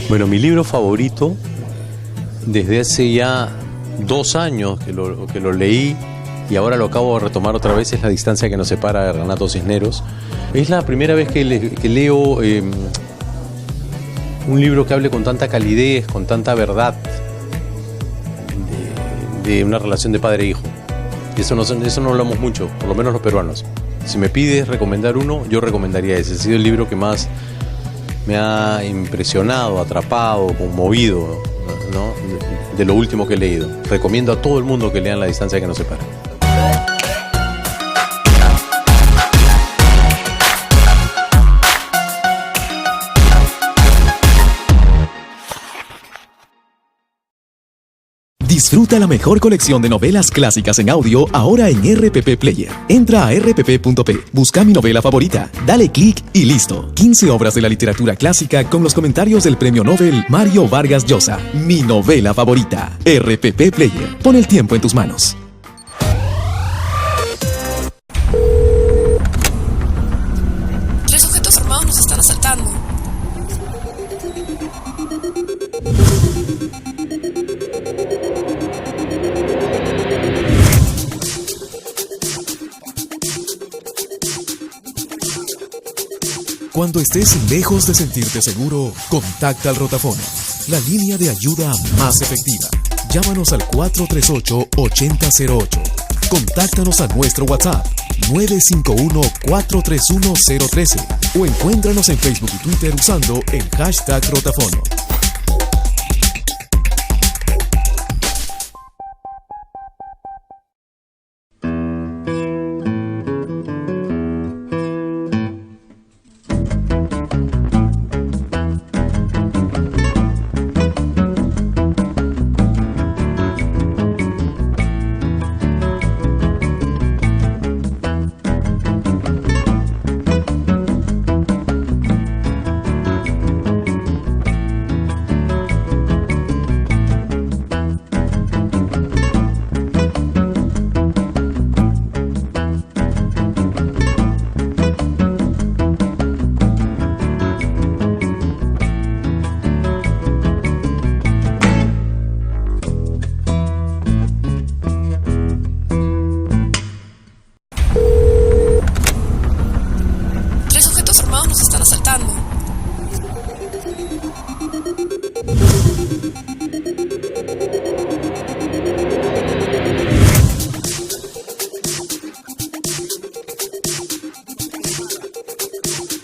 Bueno, mi libro favorito, desde hace ya 2 años que lo leí y ahora lo acabo de retomar otra vez, es La distancia que nos separa, de Renato Cisneros. Es la primera vez que leo un libro que hable con tanta calidez, con tanta verdad de una relación de padre e hijo. Y eso no lo hablamos mucho, por lo menos los peruanos. Si me pides recomendar uno, yo recomendaría ese. Ha sido el libro que más me ha impresionado, atrapado, conmovido, ¿no? De lo último que he leído. Recomiendo a todo el mundo que lean La distancia que nos separa. Disfruta la mejor colección de novelas clásicas en audio ahora en RPP Player. Entra a rpp.p, busca mi novela favorita, dale clic y listo. 15 obras de la literatura clásica con los comentarios del premio Nobel Mario Vargas Llosa. Mi novela favorita. RPP Player. Pon el tiempo en tus manos. Tres sujetos armados nos están asaltando. Cuando estés lejos de sentirte seguro, contacta al Rotafono, la línea de ayuda más efectiva. Llámanos al 438-8008. Contáctanos a nuestro WhatsApp 951-431-013 o encuéntranos en Facebook y Twitter usando el hashtag Rotafono.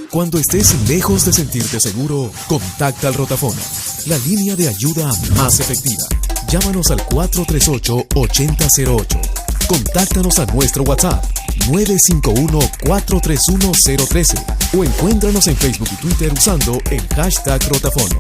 Cuando estés lejos de sentirte seguro, contacta al Rotafono, la línea de ayuda más efectiva. Llámanos al 438-8008. Contáctanos a nuestro WhatsApp 951-431-013 o encuéntranos en Facebook y Twitter usando el hashtag Rotafono.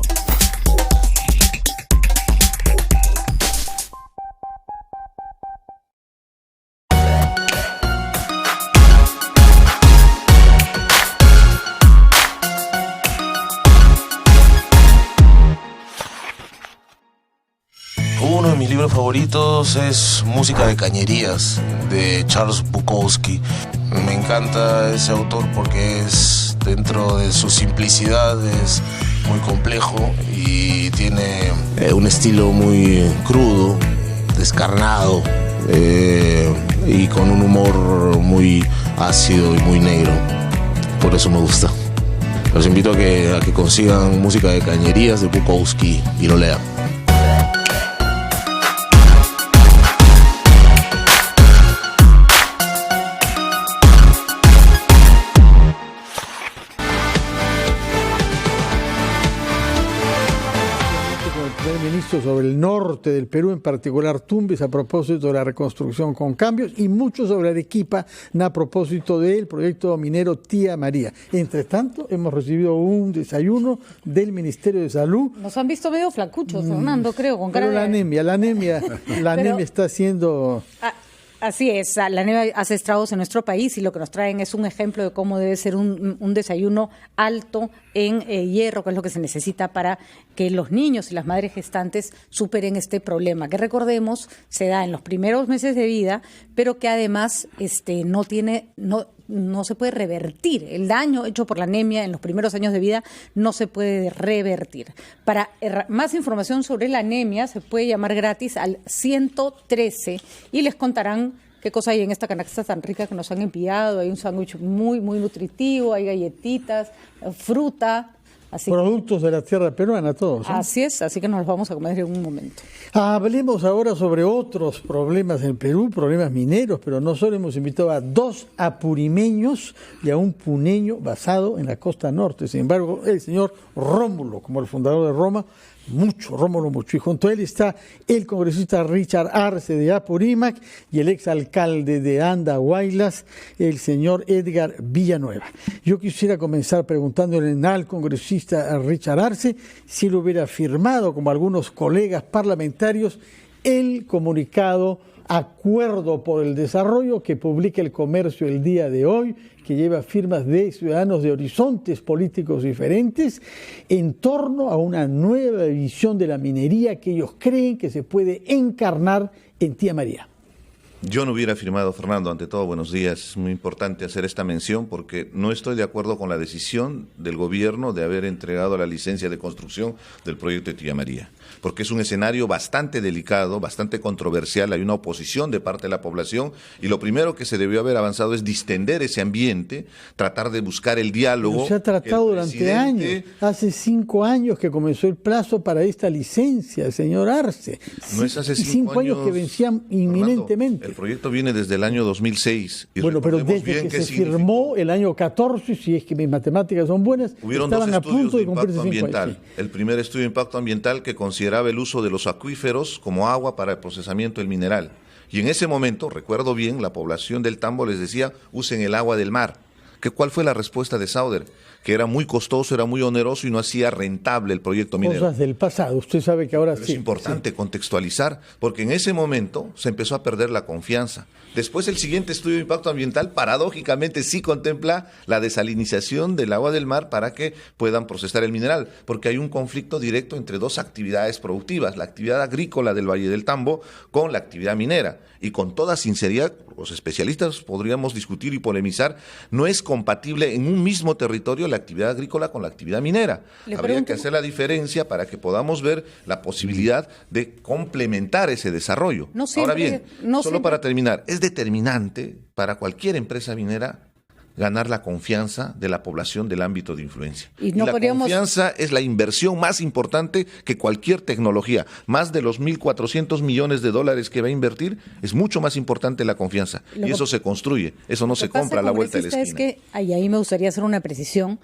Uno de mis libros favoritos es Música de Cañerías, de Charles Bukowski. Me encanta ese autor porque es, dentro de su simplicidad, es muy complejo y tiene un estilo muy crudo, descarnado y con un humor muy ácido y muy negro. Por eso me gusta. Los invito a que consigan Música de Cañerías de Bukowski y lo lean. Sobre el norte del Perú, en particular Tumbes, a propósito de la reconstrucción con cambios, y mucho sobre Arequipa a propósito del proyecto minero Tía María. Entre tanto, hemos recibido un desayuno del Ministerio de Salud. Nos han visto medio flacuchos, Fernando, creo, con cara pero la anemia está haciendo... Así es, la nieve hace estragos en nuestro país y lo que nos traen es un ejemplo de cómo debe ser un desayuno alto en hierro, que es lo que se necesita para que los niños y las madres gestantes superen este problema, que recordemos se da en los primeros meses de vida, pero que además no se puede revertir. El daño hecho por la anemia en los primeros años de vida no se puede revertir. Para más información sobre la anemia se puede llamar gratis al 113 y les contarán qué cosa hay en esta canasta tan rica que nos han enviado. Hay un sándwich muy, muy nutritivo, hay galletitas, fruta, Productos de la tierra peruana, todos. Así es, así que nos los vamos a comer en un momento. Hablemos ahora sobre otros problemas en Perú, problemas mineros, pero no solo. Hemos invitado a 2 apurimeños y a un puneño basado en la costa norte. Sin embargo, el señor Rómulo, como el fundador de Roma, Rómulo mucho. Y junto a él está el congresista Richard Arce de Apurímac y el exalcalde de Andahuaylas, el señor Edgar Villanueva. Yo quisiera comenzar preguntándole al congresista Richard Arce si él hubiera firmado, como algunos colegas parlamentarios, el comunicado Acuerdo por el Desarrollo que publica El Comercio el día de hoy, que lleva firmas de ciudadanos de horizontes políticos diferentes en torno a una nueva visión de la minería que ellos creen que se puede encarnar en Tía María. Yo no hubiera firmado, Fernando. Ante todo, buenos días. Es muy importante hacer esta mención porque no estoy de acuerdo con la decisión del gobierno de haber entregado la licencia de construcción del proyecto de Tía María, porque es un escenario bastante delicado, bastante controversial. Hay una oposición de parte de la población y lo primero que se debió haber avanzado es distender ese ambiente, tratar de buscar el diálogo. Pero se ha tratado durante años. Hace 5 años que comenzó el plazo para esta licencia, señor Arce. No es hace 5 años que vencían inminentemente. El proyecto viene desde el año 2006. Y bueno, pero desde que se firmó el año 14, si es que mis matemáticas son buenas, estaban a punto de cumplirse 5 años. Sí. El primer estudio de impacto ambiental que consideraba el uso de los acuíferos como agua para el procesamiento del mineral. Y en ese momento, recuerdo bien, la población del Tambo les decía, usen el agua del mar. ¿Cuál fue la respuesta de Sauder? Que era muy costoso, era muy oneroso y no hacía rentable el proyecto minero. Cosas del pasado, usted sabe que ahora sí. Es importante contextualizar, porque en ese momento se empezó a perder la confianza. Después el siguiente estudio de impacto ambiental, paradójicamente, sí contempla la desalinización del agua del mar para que puedan procesar el mineral, porque hay un conflicto directo entre 2 actividades productivas, la actividad agrícola del Valle del Tambo con la actividad minera. Y con toda sinceridad, los especialistas podríamos discutir y polemizar, no es compatible en un mismo territorio la actividad agrícola con la actividad minera. Habría que hacer la diferencia para que podamos ver la posibilidad de complementar ese desarrollo. Ahora bien, para terminar, es determinante para cualquier empresa minera ganar la confianza de la población del ámbito de influencia. Y la confianza es la inversión más importante que cualquier tecnología. Más de los 1.400 millones de dólares que va a invertir, es mucho más importante la confianza. Y eso se construye, eso no se compra a la vuelta de la esquina. Es que ahí me gustaría hacer una precisión.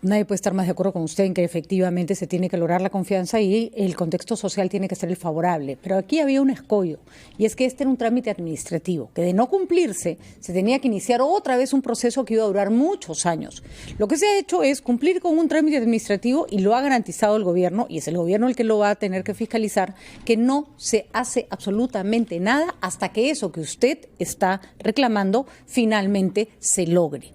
Nadie puede estar más de acuerdo con usted en que efectivamente se tiene que lograr la confianza y el contexto social tiene que ser el favorable. Pero aquí había un escollo, y es que este era un trámite administrativo, que de no cumplirse se tenía que iniciar otra vez un proceso que iba a durar muchos años. Lo que se ha hecho es cumplir con un trámite administrativo y lo ha garantizado el gobierno, y es el gobierno el que lo va a tener que fiscalizar, que no se hace absolutamente nada hasta que eso que usted está reclamando finalmente se logre.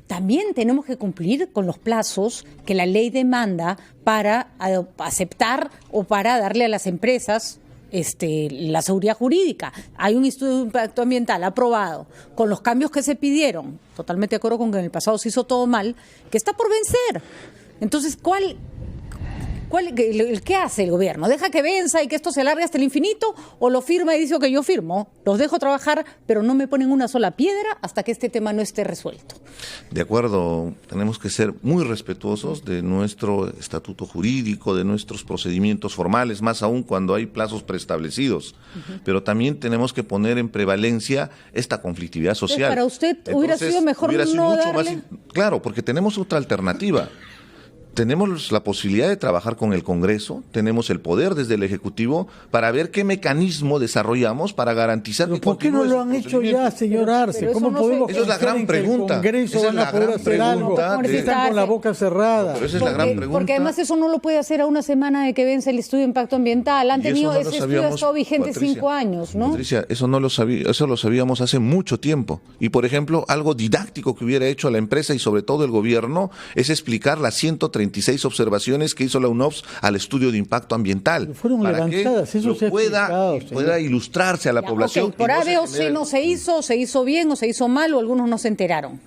También tenemos que cumplir con los plazos que la ley demanda para aceptar o para darle a las empresas la seguridad jurídica. Hay un estudio de impacto ambiental aprobado con los cambios que se pidieron, totalmente de acuerdo con que en el pasado se hizo todo mal, que está por vencer. Entonces, ¿qué hace el gobierno? ¿Deja que venza y que esto se alargue hasta el infinito? ¿O lo firma y dice que yo firmo? Los dejo trabajar, pero no me ponen una sola piedra hasta que este tema no esté resuelto. De acuerdo, tenemos que ser muy respetuosos de nuestro estatuto jurídico, de nuestros procedimientos formales, más aún cuando hay plazos preestablecidos. Pero también tenemos que poner en prevalencia esta conflictividad social. Para usted hubiera sido mejor no darle... Claro, porque tenemos otra alternativa. Tenemos la posibilidad de trabajar con el Congreso, tenemos el poder desde el Ejecutivo para ver qué mecanismo desarrollamos para garantizar que ¿por qué no lo han hecho ya, señor Arce? ¿Cómo podemos Esa es la gran pregunta. El Congreso van a poder hacer algo. Están con la boca cerrada. Pero esa es la gran pregunta. Porque además eso no lo puede hacer a una semana de que vence el estudio de impacto ambiental. Han tenido ese estudio, ha estado vigente 5 años, ¿no? Patricia, eso no lo sabía, eso lo sabíamos hace mucho tiempo. Y por ejemplo, algo didáctico que hubiera hecho la empresa y sobre todo el gobierno es explicar las 136 observaciones que hizo la UNOPS al estudio de impacto ambiental. Fueron para levantadas, que eso se pueda ilustrarse a la población. Okay, por A, B o C no se hizo bien o se hizo mal o algunos no se enteraron.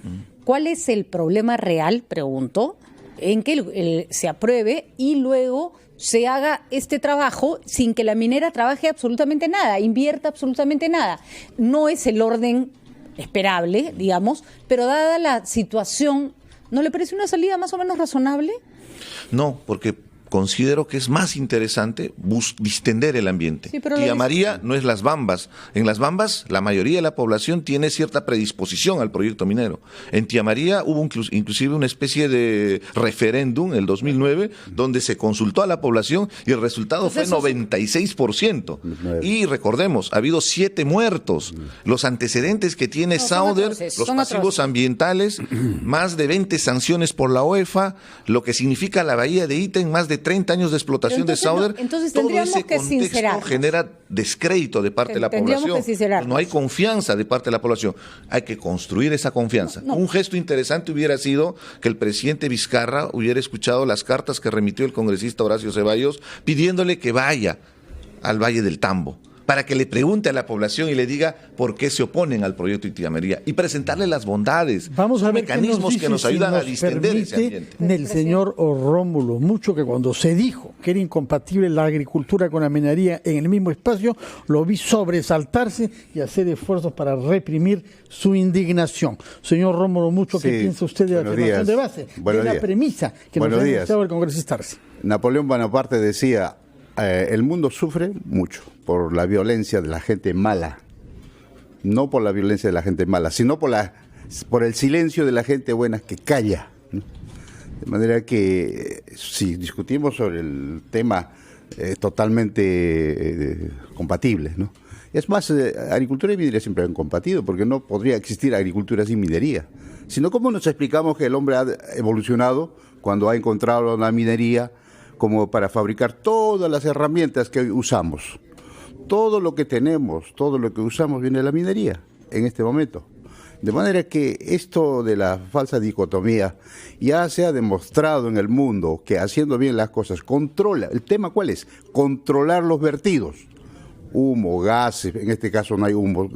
¿Cuál es el problema real, pregunto, en que se apruebe y luego se haga este trabajo sin que la minera trabaje absolutamente nada, invierta absolutamente nada? No es el orden esperable, digamos, pero dada la situación ¿No le parece una salida más o menos razonable? No, porque considero que es más interesante distender el ambiente. Sí, pero Tía María no es Las Bambas. En Las Bambas la mayoría de la población tiene cierta predisposición al proyecto minero. En Tía María hubo inclusive una especie de referéndum en el 2009 donde se consultó a la población y el resultado fue 96%. Y recordemos, ha habido 7 muertos. Los antecedentes que tiene Sauder, los pasivos ambientales, más de 20 sanciones por la UEFA, lo que significa la bahía de Iten, más de 30 años de explotación de Sauder. Entonces todo tendríamos ese que contexto sincerarnos. genera descrédito de parte de la población. No hay confianza de parte de la población. Hay que construir esa confianza. Un gesto interesante hubiera sido que el presidente Vizcarra hubiera escuchado las cartas que remitió el congresista Horacio Ceballos pidiéndole que vaya al Valle del Tambo, para que le pregunte a la población y le diga por qué se oponen al proyecto de Tía María y presentarle las bondades, vamos a ver mecanismos que nos ayudan a distender ese ambiente. El señor Rómulo, mucho que cuando se dijo que era incompatible la agricultura con la minería en el mismo espacio, lo vi sobresaltarse y hacer esfuerzos para reprimir su indignación. Señor Rómulo, mucho, ¿qué piensa usted de la afirmación de base? De la premisa que nos ha anunciado el congresista Arce. Napoleón Bonaparte decía: el mundo sufre mucho por la violencia de la gente mala, no por la violencia de la gente mala, sino por el silencio de la gente buena que calla, ¿no? De manera que si discutimos sobre el tema totalmente compatible, ¿no? Es más, agricultura y minería siempre han compatido, porque no podría existir agricultura sin minería. Sino, ¿cómo nos explicamos que el hombre ha evolucionado cuando ha encontrado la minería como para fabricar todas las herramientas que hoy usamos? Todo lo que tenemos, todo lo que usamos viene de la minería en este momento. De manera que esto de la falsa dicotomía ya se ha demostrado en el mundo que haciendo bien las cosas controla. ¿El tema cuál es? Controlar los vertidos. Humo, gases, en este caso no hay humo,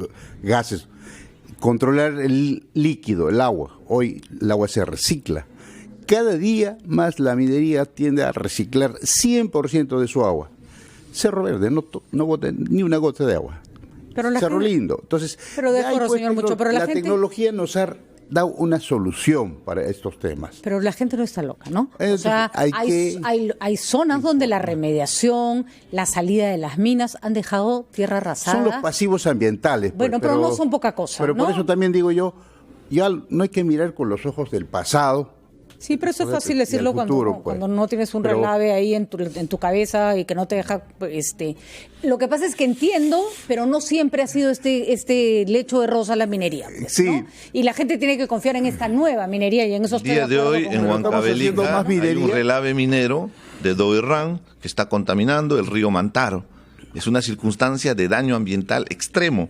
gases. Controlar el líquido, el agua. Hoy el agua se recicla. Cada día más la minería tiende a reciclar 100% de su agua. Cerro Verde no bota ni una gota de agua. Pero Cerro Lindo. Entonces, pero de acuerdo, señor Mucho, pero la gente... tecnología nos ha dado una solución para estos temas. Pero la gente no está loca, ¿no? Entonces, o sea, hay zonas donde la remediación, la salida de las minas han dejado tierra arrasada. Son los pasivos ambientales. Bueno, pero no son poca cosa, Pero ¿no? por eso también digo yo, ya no hay que mirar con los ojos del pasado. Sí, pero eso es fácil decirlo cuando no tienes un relave ahí en tu cabeza y que no te deja... Lo que pasa es que entiendo, pero no siempre ha sido este lecho de rosa la minería. Pues, sí. ¿no? Y la gente tiene que confiar en esta nueva minería y en esos... El día de hoy en Huancavelica hay un relave minero de Doirrán que está contaminando el río Mantaro. Es una circunstancia de daño ambiental extremo.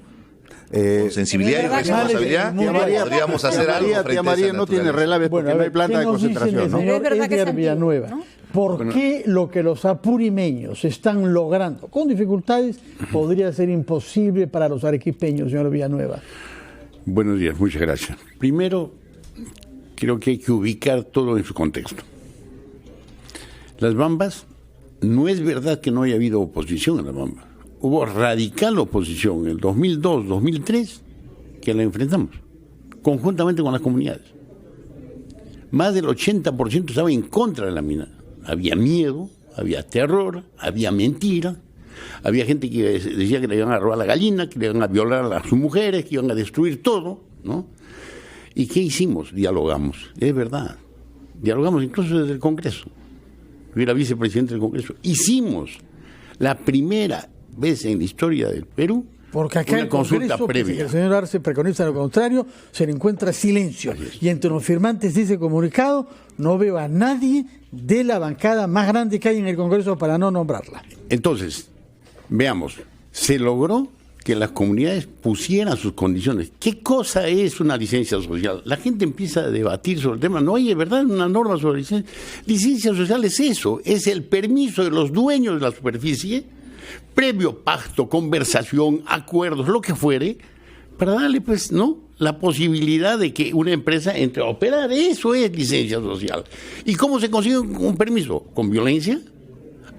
Con sensibilidad y responsabilidad podríamos hacer algo frente Tía María no tiene relaves porque no hay planta de concentración, ¿no? Señor Edgar Villanueva, ¿no? ¿Por qué lo que los apurimeños están logrando con dificultades podría ser imposible para los arequipeños, señor Villanueva? Buenos días, muchas gracias. Primero, creo que hay que ubicar todo en su contexto. Las Bambas, no es verdad que no haya habido oposición a las Bambas. Hubo radical oposición en el 2002, 2003, que la enfrentamos, conjuntamente con las comunidades. Más del 80% estaba en contra de la mina. Había miedo, había terror, había mentira, había gente que decía que le iban a robar la gallina, que le iban a violar a sus mujeres, que iban a destruir todo, ¿no? ¿Y qué hicimos? Dialogamos, es verdad. Dialogamos incluso desde el Congreso. Fui la vicepresidenta del Congreso. Hicimos la primera vez en la historia del Perú porque acá una consulta previa. Que el señor Arce preconiza lo contrario, se le encuentra silencio. Y entre los firmantes de ese comunicado no veo a nadie de la bancada más grande que hay en el Congreso para no nombrarla. Entonces, veamos, se logró que las comunidades pusieran sus condiciones. ¿Qué cosa es una licencia social? La gente empieza a debatir sobre el tema. No hay, de verdad, una norma sobre licencia. Licencia social es eso, es el permiso de los dueños de la superficie, previo pacto, conversación, acuerdos, lo que fuere, para darle, pues, ¿no?, la posibilidad de que una empresa entre a operar. Eso es licencia social. ¿Y cómo se consigue un permiso? ¿Con violencia?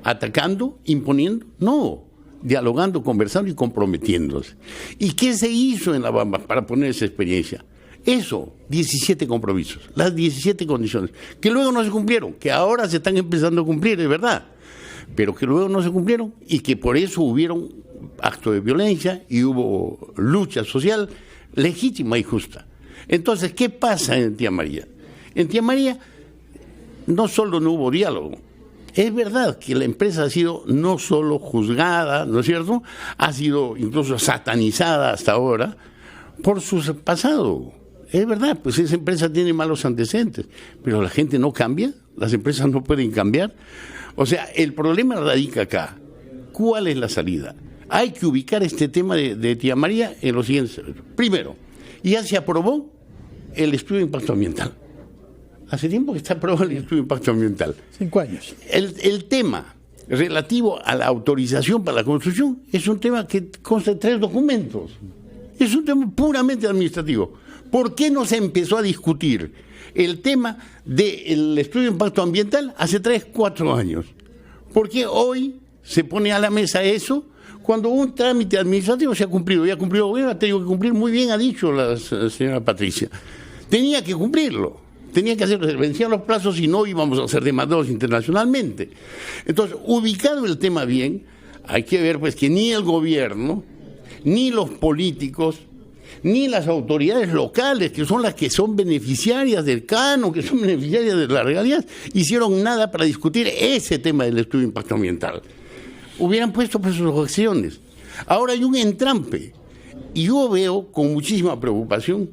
¿Atacando? ¿Imponiendo? No. Dialogando, conversando y comprometiéndose. ¿Y qué se hizo en La Bamba para poner esa experiencia? Eso, 17 compromisos, las 17 condiciones, que luego no se cumplieron, que ahora se están empezando a cumplir, es verdad, pero que luego no se cumplieron y que por eso hubieron actos de violencia y hubo lucha social legítima y justa. Entonces, ¿qué pasa en Tía María? En Tía María no solo no hubo diálogo, es verdad que la empresa ha sido no solo juzgada, ¿no es cierto?, ha sido incluso satanizada hasta ahora por su pasado. Es verdad, pues esa empresa tiene malos antecedentes, pero la gente no cambia, las empresas no pueden cambiar. O sea, el problema radica acá. ¿Cuál es la salida? Hay que ubicar este tema de Tía María en los siguientes. Primero, ya se aprobó el estudio de impacto ambiental. Hace tiempo que está aprobado el estudio de impacto ambiental. 5 años. El tema relativo a la autorización para la construcción es un tema que consta de 3 documentos. Es un tema puramente administrativo. ¿Por qué no se empezó a discutir el tema del estudio de impacto ambiental hace 3, 4 años? ¿Por qué hoy se pone a la mesa eso cuando un trámite administrativo se ha cumplido? Ya cumplió, ha tenido que cumplir, muy bien ha dicho la señora Patricia. Tenía que cumplirlo, tenía que hacerlo, se vencían los plazos y no íbamos a ser demandados internacionalmente. Entonces, ubicado el tema bien, hay que ver pues que ni el gobierno, ni los políticos, ni las autoridades locales, que son las que son beneficiarias del canon, que son beneficiarias de las regalías, hicieron nada para discutir ese tema del estudio de impacto ambiental. Hubieran puesto pues sus acciones. Ahora hay un entrampe, y yo veo con muchísima preocupación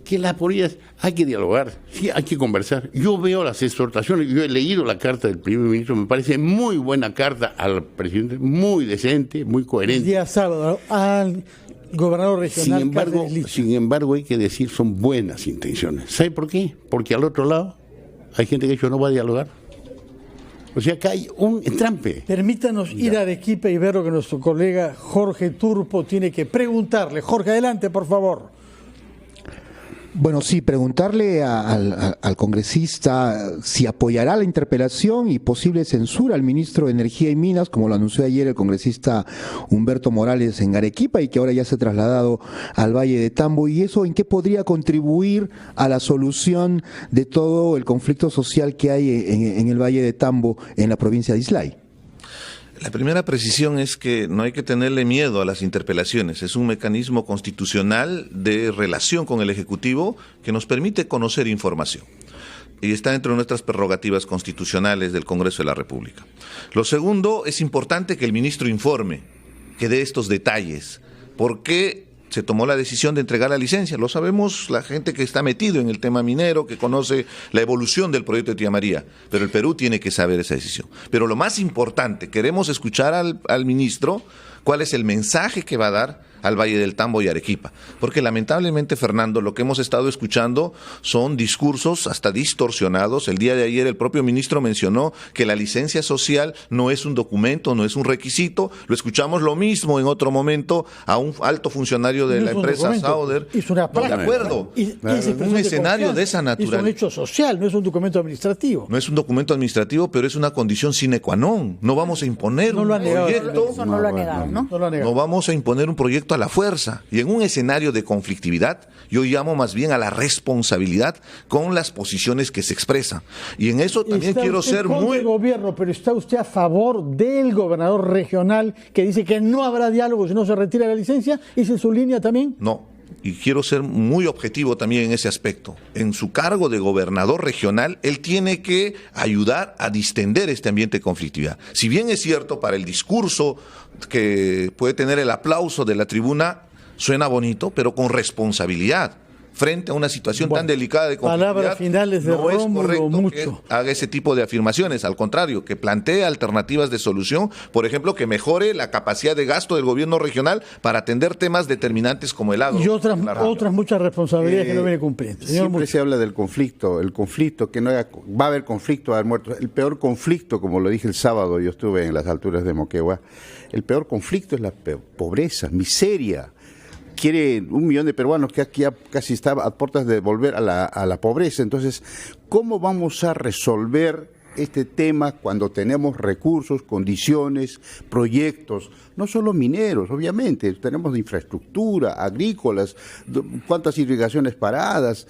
que las políticas hay que dialogar, sí, hay que conversar. Yo veo las exhortaciones, yo he leído la carta del primer ministro, me parece muy buena carta al presidente, muy decente, muy coherente. El día sábado al gobernador regional. Sin embargo, hay que decir, son buenas intenciones. ¿Sabe por qué? Porque al otro lado hay gente que no va a dialogar. O sea, que hay un entrampe. Permítanos ir a Arequipa y ver lo que nuestro colega Jorge Turpo tiene que preguntarle. Jorge, adelante, por favor. Bueno, sí, preguntarle al congresista si apoyará la interpelación y posible censura al ministro de Energía y Minas, como lo anunció ayer el congresista Humberto Morales en Arequipa y que ahora ya se ha trasladado al Valle de Tambo, y eso en qué podría contribuir a la solución de todo el conflicto social que hay en el Valle de Tambo en la provincia de Islay. La primera precisión es que no hay que tenerle miedo a las interpelaciones. Es un mecanismo constitucional de relación con el Ejecutivo que nos permite conocer información. Y está dentro de nuestras prerrogativas constitucionales del Congreso de la República. Lo segundo, es importante que el ministro informe, que dé estos detalles. ¿Por qué se tomó la decisión de entregar la licencia? Lo sabemos la gente que está metido en el tema minero, que conoce la evolución del proyecto de Tía María, pero el Perú tiene que saber esa decisión. Pero lo más importante, queremos escuchar al ministro cuál es el mensaje que va a dar al Valle del Tambo y Arequipa, porque lamentablemente, Fernando, lo que hemos estado escuchando son discursos hasta distorsionados. El día de ayer el propio ministro mencionó que la licencia social no es un documento, no es un requisito. Lo escuchamos lo mismo en otro momento a un alto funcionario de la empresa Sauder. Es una práctica. De acuerdo. Un escenario de esa naturaleza. Es un hecho social, no es un documento administrativo. No es un documento administrativo, pero es una condición sine qua non. No vamos a imponer un proyecto. Eso no lo ha negado, ¿no? No vamos a imponer un proyecto a la fuerza. Y en un escenario de conflictividad, yo llamo más bien a la responsabilidad con las posiciones que se expresan. Y en eso también quiero ser muy... el gobierno, pero ¿está usted a favor del gobernador regional que dice que no habrá diálogo si no se retira la licencia? ¿Es en su línea también? No. Y quiero ser muy objetivo también en ese aspecto. En su cargo de gobernador regional, él tiene que ayudar a distender este ambiente de conflictividad. Si bien es cierto, para el discurso que puede tener el aplauso de la tribuna, suena bonito, pero con responsabilidad. Frente a una situación tan delicada de conflictividad, palabras finales de no es Rómulo, correcto mucho. que haga ese tipo de afirmaciones. Al contrario, que plantee alternativas de solución, por ejemplo, que mejore la capacidad de gasto del gobierno regional para atender temas determinantes como el agro. Y otras muchas responsabilidades que no viene cumpliendo. Siempre se habla del conflicto, que no haya, va a haber conflicto, va a haber muertos. El peor conflicto, como lo dije el sábado, yo estuve en las alturas de Moquegua, el peor conflicto es la pobreza, miseria. Quiere 1 millón de peruanos que aquí ya casi está a puertas de volver a la pobreza. Entonces, ¿cómo vamos a resolver este tema cuando tenemos recursos, condiciones, proyectos, no solo mineros, obviamente, tenemos infraestructura, agrícolas, cuántas irrigaciones paradas.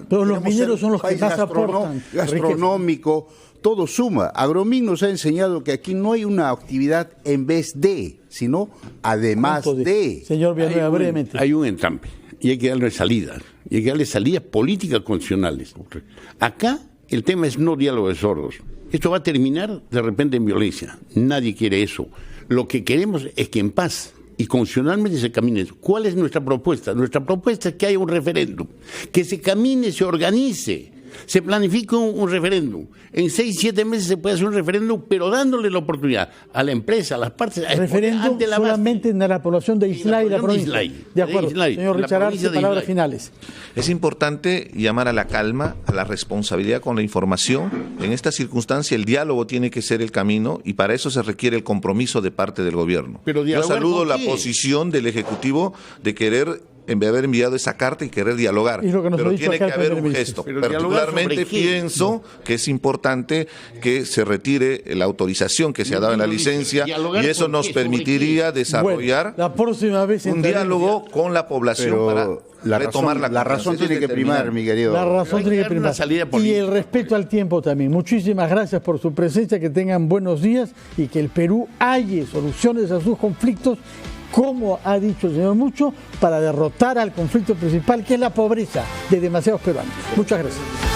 Pero los mineros son los que más aportan. Gastronómico, todo suma. Agromin nos ha enseñado que aquí no hay una actividad en vez de, sino además de. Señor Villanueva, brevemente. Hay un entrampe y hay que darle salida. Y hay que darle salidas políticas constitucionales. Acá el tema es no diálogo de sordos. Esto va a terminar de repente en violencia. Nadie quiere eso. Lo que queremos es que en paz y constitucionalmente se camine eso. ¿Cuál es nuestra propuesta? Nuestra propuesta es que haya un referéndum, que se camine, se organice, se planifique un referéndum. En 6, 7 meses se puede hacer un referéndum, pero dándole la oportunidad a la empresa, a las partes. Referéndum solamente en la población de Islay y la provincia. De acuerdo. Señor Richard Arce, palabras finales. Es importante llamar a la calma, a la responsabilidad con la información. En esta circunstancia el diálogo tiene que ser el camino y para eso se requiere el compromiso de parte del gobierno. Yo saludo la posición del Ejecutivo de querer haber enviado esa carta y querer dialogar, pero tiene que haber un gesto. Particularmente pienso que es importante que se retire la autorización que se ha dado en la licencia y eso nos permitiría desarrollar la próxima vez un diálogo con la población para retomar la razón tiene que primar, mi querido. La razón tiene que primar. Y el respeto al tiempo también. Muchísimas gracias por su presencia, que tengan buenos días y que el Perú halle soluciones a sus conflictos, como ha dicho el señor Mucho, para derrotar al conflicto principal, que es la pobreza de demasiados peruanos. Muchas gracias.